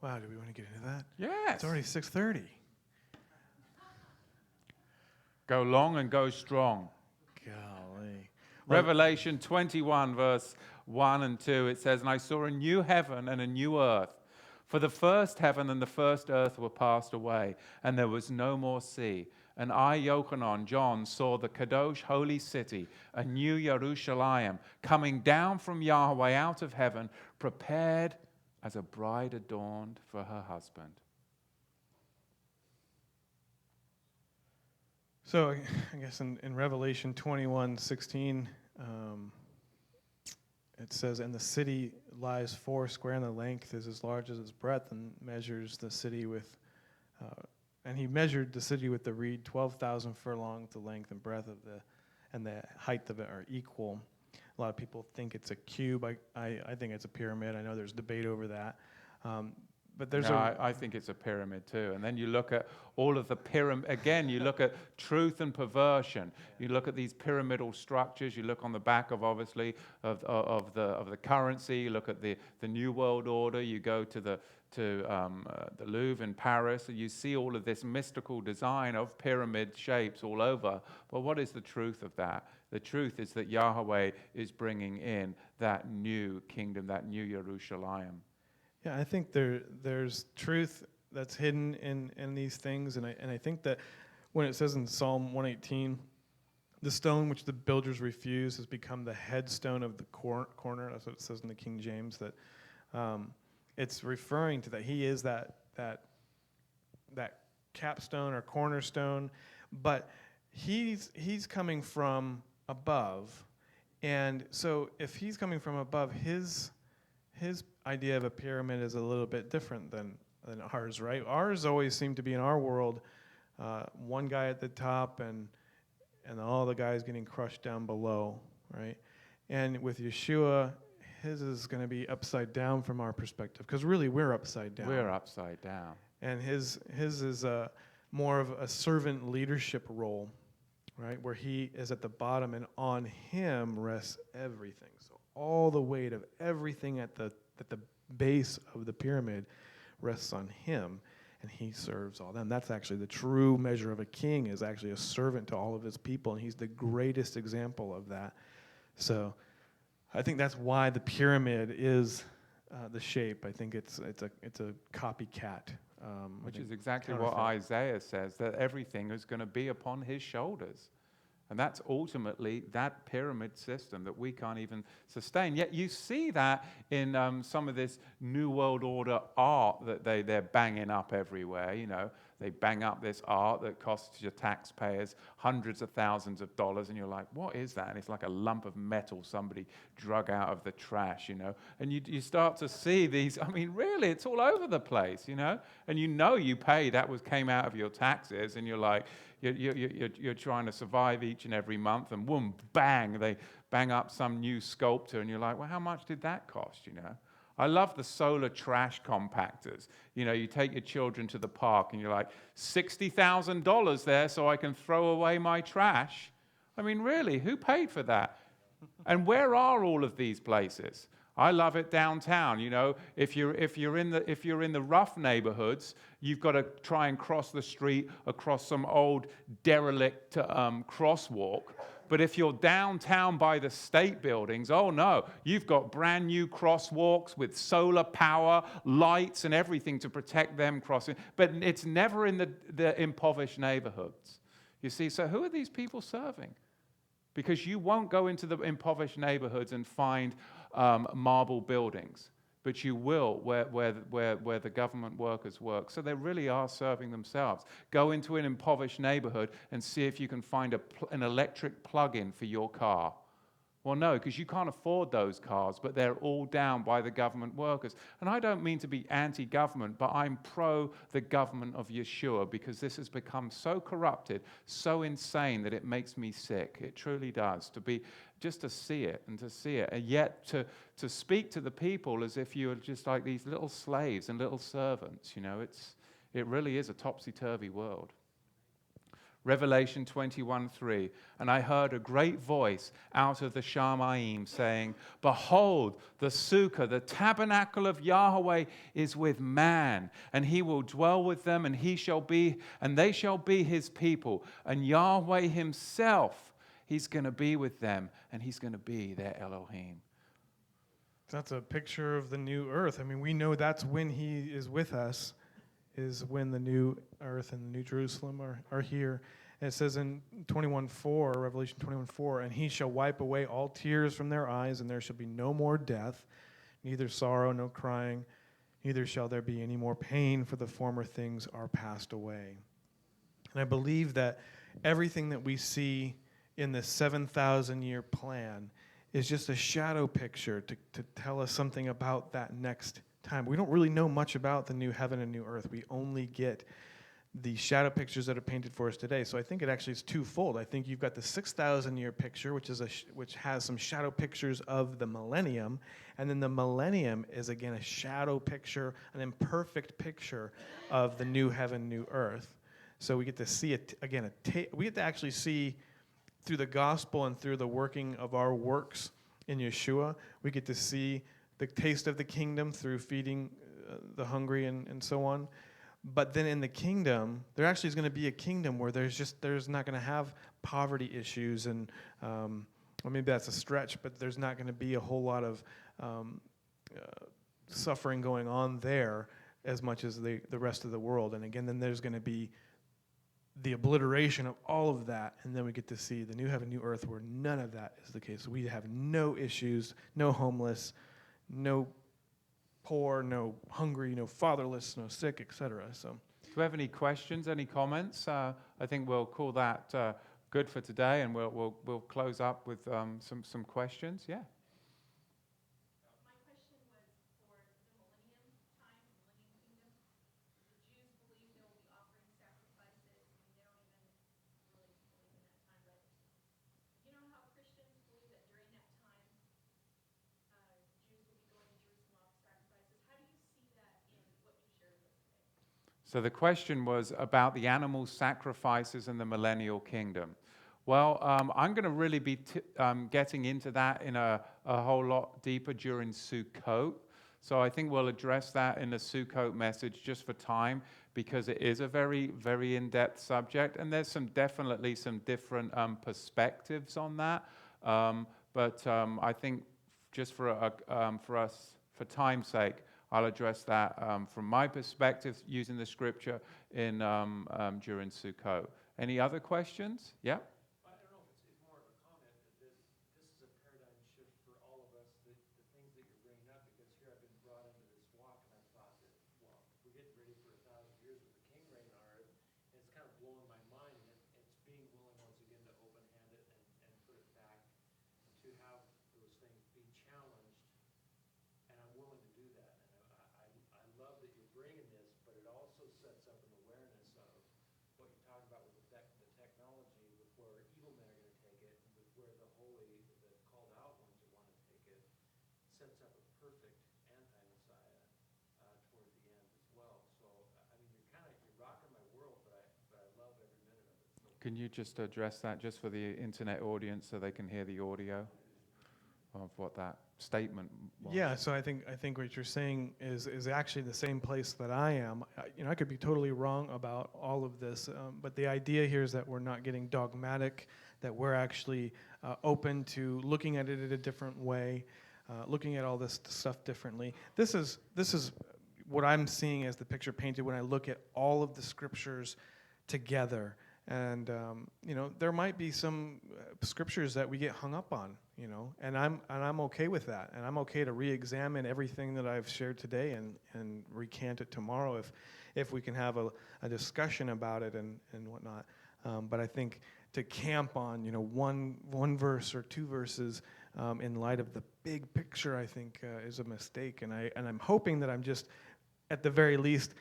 Speaker 2: Wow, do we want to get into that?
Speaker 1: Yes.
Speaker 2: It's already 6:30.
Speaker 1: Go long and go strong.
Speaker 2: Golly.
Speaker 1: Revelation 21, verse 1 and 2, it says, "And I saw a new heaven and a new earth. For the first heaven and the first earth were passed away, and there was no more sea. And I, Yochanan, John, saw the Kadosh, holy city, a new Jerusalem, coming down from Yahweh out of heaven, prepared as a bride adorned for her husband."
Speaker 2: So I guess in Revelation 21:16, it says, "And the city lies 4 square, and the length is as large as its breadth, and measures the city with, and he measured the city with the reed, 12,000 furlongs. The length and breadth of and the height of it are equal." A lot of people think it's a cube. I think it's a pyramid. I know there's debate over that. But there's
Speaker 1: I think it's a pyramid too. And then you look at all of the pyramid, again, you look at truth and perversion. You look at these pyramidal structures. You look on the back of, obviously, of the currency. You look at the New World Order. You go to the Louvre in Paris, and you see all of this mystical design of pyramid shapes all over. But what is the truth of that? The truth is that Yahweh is bringing in that new kingdom, that new Jerusalem.
Speaker 2: Yeah, I think there's truth that's hidden in these things, and I think that when it says in Psalm 118, the stone which the builders refused has become the headstone of the corner. That's what it says in the King James. That it's referring to that he is that capstone or cornerstone. But he's coming from above, and so if he's coming from above, his idea of a pyramid is a little bit different than ours, right? Ours always seemed to be in our world, one guy at the top and all the guys getting crushed down below, right? And with Yeshua, his is going to be upside down from our perspective, because really we're upside down.
Speaker 1: We're upside down.
Speaker 2: And his is more of a servant leadership role, right? Where he is at the bottom, and on him rests everything. So all the weight of everything at the base of the pyramid rests on him, and he serves all them. That's actually the true measure of a king, is actually a servant to all of his people, and he's the greatest example of that. So I think that's why the pyramid is the shape. I think it's a copycat.
Speaker 1: Which is exactly what Isaiah says, that everything is going to be upon his shoulders. And that's ultimately that pyramid system that we can't even sustain. Yet you see that in some of this New World Order art that they're banging up everywhere. You know, they bang up this art that costs your taxpayers hundreds of thousands of dollars, and you're like, what is that? And it's like a lump of metal somebody drug out of the trash, you know. And you start to see these, I mean, really, it's all over the place, you know. And you pay, came out of your taxes, and you're like, you're trying to survive each and every month, and boom, bang, they bang up some new sculptor, and you're like, well, how much did that cost, you know? I love the solar trash compactors. You know, you take your children to the park, and you're like, $60,000 there so I can throw away my trash. I mean, really, who paid for that? And where are all of these places? I love it downtown. You know, if you're in the rough neighborhoods, you've got to try and cross the street across some old derelict crosswalk. But if you're downtown by the state buildings, oh no, you've got brand new crosswalks with solar power, lights, and everything to protect them crossing. But it's never in the impoverished neighborhoods. You see, so who are these people serving? Because you won't go into the impoverished neighborhoods and find marble buildings, but you will where the government workers work. So they really are serving themselves. Go into an impoverished neighborhood and see if you can find an electric plug-in for your car. Well, no, because you can't afford those cars, but they're all down by the government workers. And I don't mean to be anti-government, but I'm pro the government of Yeshua, because this has become so corrupted, so insane, that it makes me sick. It truly does, just to see it, and yet to speak to the people as if you're just like these little slaves and little servants. You know, it really is a topsy-turvy world. Revelation 21:3, and I heard a great voice out of the Shamaim saying, behold, the sukkah, the tabernacle of Yahweh is with man, and he will dwell with them, and they shall be his people, and Yahweh himself, he's going to be with them, and he's going to be their Elohim.
Speaker 2: That's a picture of the new earth. I mean, we know that's when he is with us, is when the new earth and the new Jerusalem are here. And it says in 21:4, Revelation 21:4, and he shall wipe away all tears from their eyes, and there shall be no more death, neither sorrow, no crying, neither shall there be any more pain, for the former things are passed away. And I believe that everything that we see in this 7,000-year plan is just a shadow picture to tell us something about that next time. We don't really know much about the new heaven and new earth. We only get the shadow pictures that are painted for us today. So I think it actually is twofold. I think you've got the 6,000-year picture, which has some shadow pictures of the millennium, and then the millennium is again a shadow picture, an imperfect picture of the new heaven, new earth. So we get to see it again. We get to actually see through the gospel and through the working of our works in Yeshua. We get to see the taste of the kingdom through feeding the hungry and so on. But then in the kingdom, there actually is going to be a kingdom where there's not going to have poverty issues, and well, maybe that's a stretch, but there's not going to be a whole lot of suffering going on there as much as the rest of the world. And again, then there's going to be the obliteration of all of that, and then we get to see the new heaven, new earth, where none of that is the case. We have no issues, no homeless, no poor, no hungry, no fatherless, no sick, etc. So
Speaker 1: Do we have any questions, any comments? I think we'll call that good for today, and we'll close up with some questions. Yeah.
Speaker 6: My question was for the Millennium time, Millennium Kingdom. The Jews believe there will be offering sacrifices, and they don't even really believe in that time. But you know how Christians believe that during that time, Jews will be going to Jerusalem to offer sacrifices. How do you see that in what you shared with us today?
Speaker 1: So the question was about the animal sacrifices in the millennial kingdom. Well, I'm going to really be getting into that in a whole lot deeper during Sukkot. So I think we'll address that in the Sukkot message just for time, because it is a very, very in-depth subject, and there's definitely some different perspectives on that. But I think just for us, for time's sake, I'll address that from my perspective using the scripture in during Sukkot. Any other questions? Yeah.
Speaker 3: I don't know if it's more of a comment that this is a paradigm shift for all of us, the things that you're bringing up, because here I've been brought into this walk and I thought that, well, we're getting ready for 1,000 years with the king reign on earth, and it's kind of blowing my mind, and it's being willing once again to open-hand it and put it back, to have those things be challenged, and I'm willing to do that. And I love that you're bringing this, but it also sets up an awareness of what you're talking about with the technology, with where evil men are going to take it, and with where the holy, the called out ones are want to take it, sets up a perfect anti-Messiah toward the end as well. So, I mean, you're rocking my world, but I love every minute of it. So,
Speaker 1: Can you just address that just for the internet audience so they can hear the audio of what that statement was?
Speaker 2: Yeah, so I think what you're saying is actually the same place that I am. I could be totally wrong about all of this, but the idea here is that we're not getting dogmatic, that we're actually open to looking at it in a different way, looking at all this stuff differently. This is what I'm seeing as the picture painted when I look at all of the scriptures together. And there might be some scriptures that we get hung up on, and I'm okay with that, and I'm okay to re-examine everything that I've shared today and recant it tomorrow if we can have a discussion about it and whatnot. But I think to camp on one verse or two verses in light of the big picture, I think is a mistake, and I'm hoping that I'm just at the very least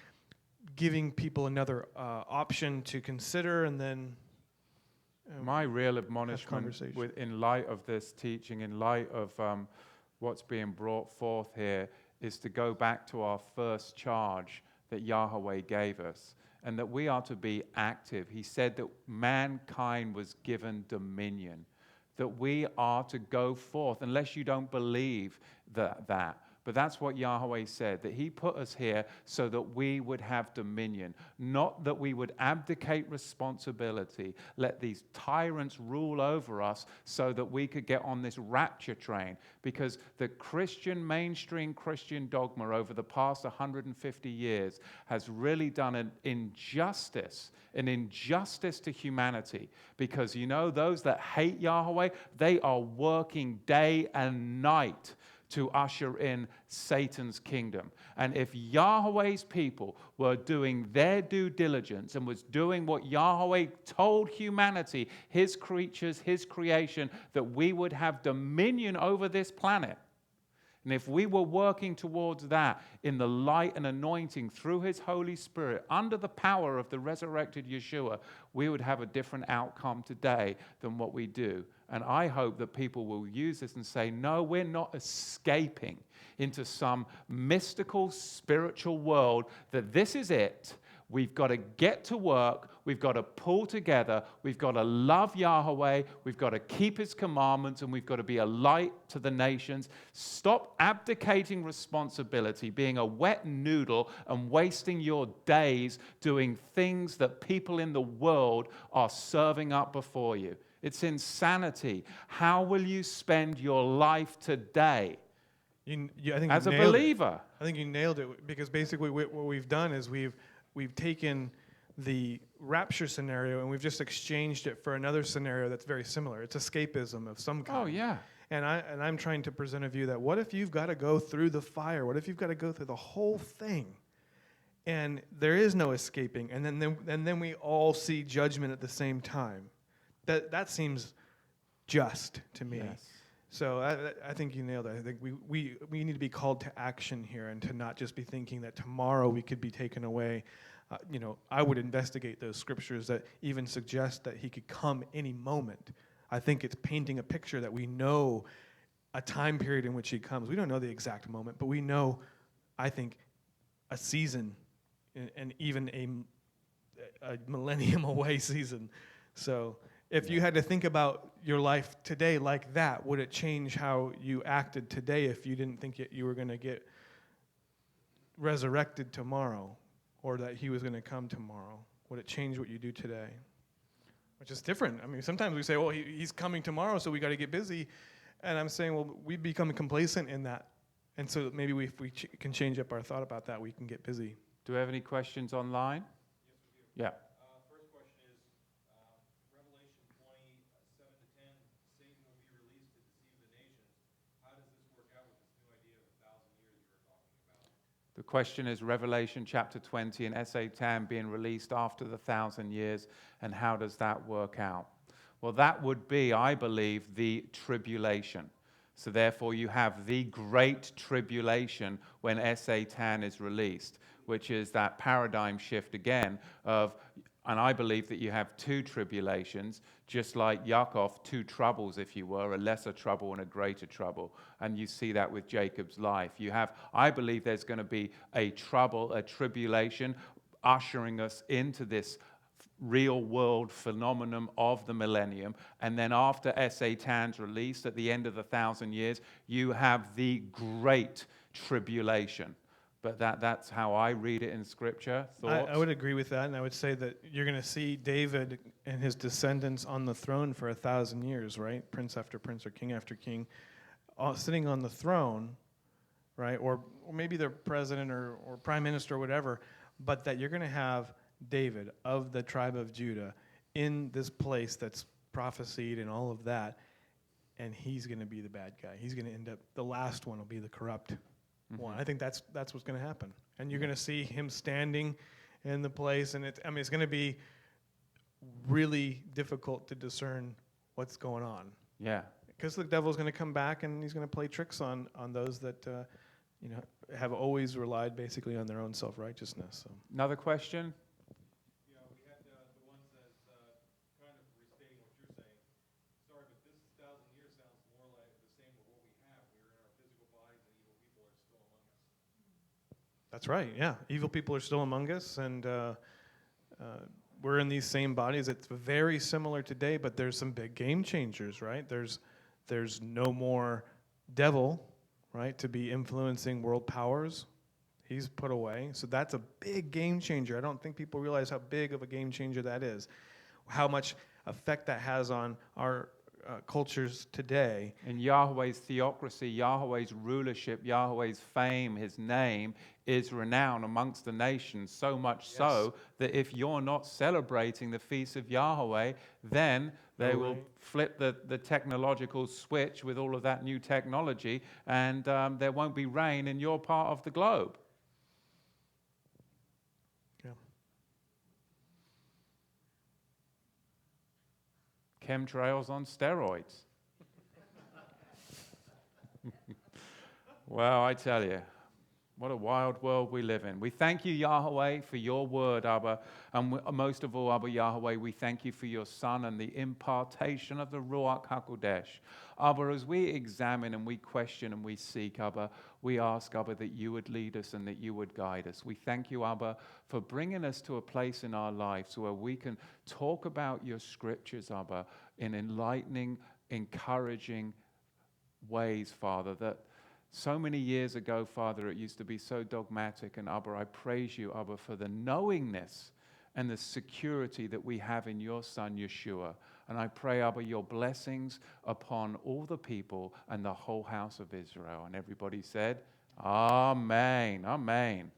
Speaker 2: giving people another option to consider, and then
Speaker 1: my real admonishment in light of this teaching, in light of what's being brought forth here, is to go back to our first charge that Yahweh gave us, and that we are to be active. He said that mankind was given dominion, that we are to go forth, unless you don't believe that. But that's what Yahweh said, that he put us here so that we would have dominion, not that we would abdicate responsibility, let these tyrants rule over us so that we could get on this rapture train. Because the mainstream Christian dogma over the past 150 years has really done an injustice to humanity. Because those that hate Yahweh, they are working day and night to usher in Satan's kingdom. And if Yahweh's people were doing their due diligence and was doing what Yahweh told humanity, his creatures, his creation, that we would have dominion over this planet, and if we were working towards that in the light and anointing through his Holy Spirit, under the power of the resurrected Yeshua, we would have a different outcome today than what we do. And I hope that people will use this and say, no, we're not escaping into some mystical spiritual world, that this is it. We've got to get to work. We've got to pull together. We've got to love Yahweh. We've got to keep his commandments, and we've got to be a light to the nations. Stop abdicating responsibility, being a wet noodle, and wasting your days doing things that people in the world are serving up before you. It's insanity. How will you spend your life today as a believer?
Speaker 2: I think you nailed it, because basically what we've done is we've taken the rapture scenario and we've just exchanged it for another scenario that's very similar. It's escapism of some kind.
Speaker 1: Oh, yeah.
Speaker 2: And I'm trying to present a view that what if you've got to go through the fire? What if you've got to go through the whole thing? and there is no escaping, and then we all see judgment at the same time. That seems just to me.
Speaker 1: Yes.
Speaker 2: So I think you nailed it. I think we need to be called to action here, and to not just be thinking that tomorrow we could be taken away. I would investigate those scriptures that even suggest that he could come any moment. I think it's painting a picture that we know a time period in which he comes. We don't know the exact moment, but we know, I think, a season and even a millennium away season. So if you had to think about your life today like that, would it change how you acted today if you didn't think you were going to get resurrected tomorrow, or that he was going to come tomorrow? Would it change what you do today? Which is different. I mean, sometimes we say, well, he's coming tomorrow, so we got to get busy. And I'm saying, well, we become complacent in that. And so maybe if we can change up our thought about that, we can get busy.
Speaker 1: Do we have any questions online? Yeah.
Speaker 3: First question is, Revelation 27 to 10, Satan will be released to deceive the nations. How does this work out with this new idea of 1,000 years you were talking about?
Speaker 1: The question is Revelation chapter 20 and Satan being released after the 1,000 years, and how does that work out? Well, that would be, I believe, the tribulation. So therefore you have the great tribulation when Satan is released, which is that paradigm shift again of, and I believe that you have two tribulations, just like Yaakov, two troubles, if you were, a lesser trouble and a greater trouble. And you see that with Jacob's life. You have, I believe there's going to be a trouble, a tribulation, ushering us into this real world phenomenon of the millennium. And then after Satan's released at the end of the 1,000 years, you have the great tribulation. But that's how I read it in Scripture. Thoughts?
Speaker 2: I would agree with that, and I would say that you're going to see David and his descendants on the throne for 1,000 years, right? Prince after prince or king after king, sitting on the throne, right? Or maybe they're president or prime minister or whatever, but that you're going to have David of the tribe of Judah in this place that's prophesied and all of that, and he's going to be the bad guy. He's going to end up, the last one will be the corrupt one. I think that's what's going to happen. And you're going to see him standing in the place, and it's going to be really difficult to discern what's going on.
Speaker 1: Yeah.
Speaker 2: Because the devil's going to come back and he's going to play tricks on those that have always relied basically on their own self-righteousness. So.
Speaker 1: Another question?
Speaker 3: Yeah, we had the ones that kind of restating what you're saying. Sorry, but this 1,000 years sounds more like the same with what we have. We're in our physical bodies, and evil people are still among us.
Speaker 2: That's right, yeah. Evil people are still among us, and we're in these same bodies. It's very similar today, but there's some big game changers, right? There's no more devil, right, to be influencing world powers. He's put away. So that's a big game changer. I don't think people realize how big of a game changer that is, how much effect that has on our cultures today.
Speaker 1: In Yahweh's theocracy, Yahweh's rulership, Yahweh's fame, his name is renowned amongst the nations, so much so that if you're not celebrating the feast of Yahweh, then they will flip the technological switch with all of that new technology, and there won't be rain in your part of the globe.
Speaker 2: Yeah.
Speaker 1: Chemtrails on steroids. Well, I tell you, what a wild world we live in. We thank you, Yahweh, for your word, Abba. And most of all, Abba, Yahweh, we thank you for your Son and the impartation of the Ruach HaKodesh. Abba, as we examine and we question and we seek, Abba, we ask, Abba, that you would lead us and that you would guide us. We thank you, Abba, for bringing us to a place in our lives where we can talk about your scriptures, Abba, in enlightening, encouraging ways, Father, that so many years ago, Father, it used to be so dogmatic. And Abba, I praise you, Abba, for the knowingness and the security that we have in your Son, Yeshua. And I pray, Abba, your blessings upon all the people and the whole house of Israel. And everybody said, Amen. Amen.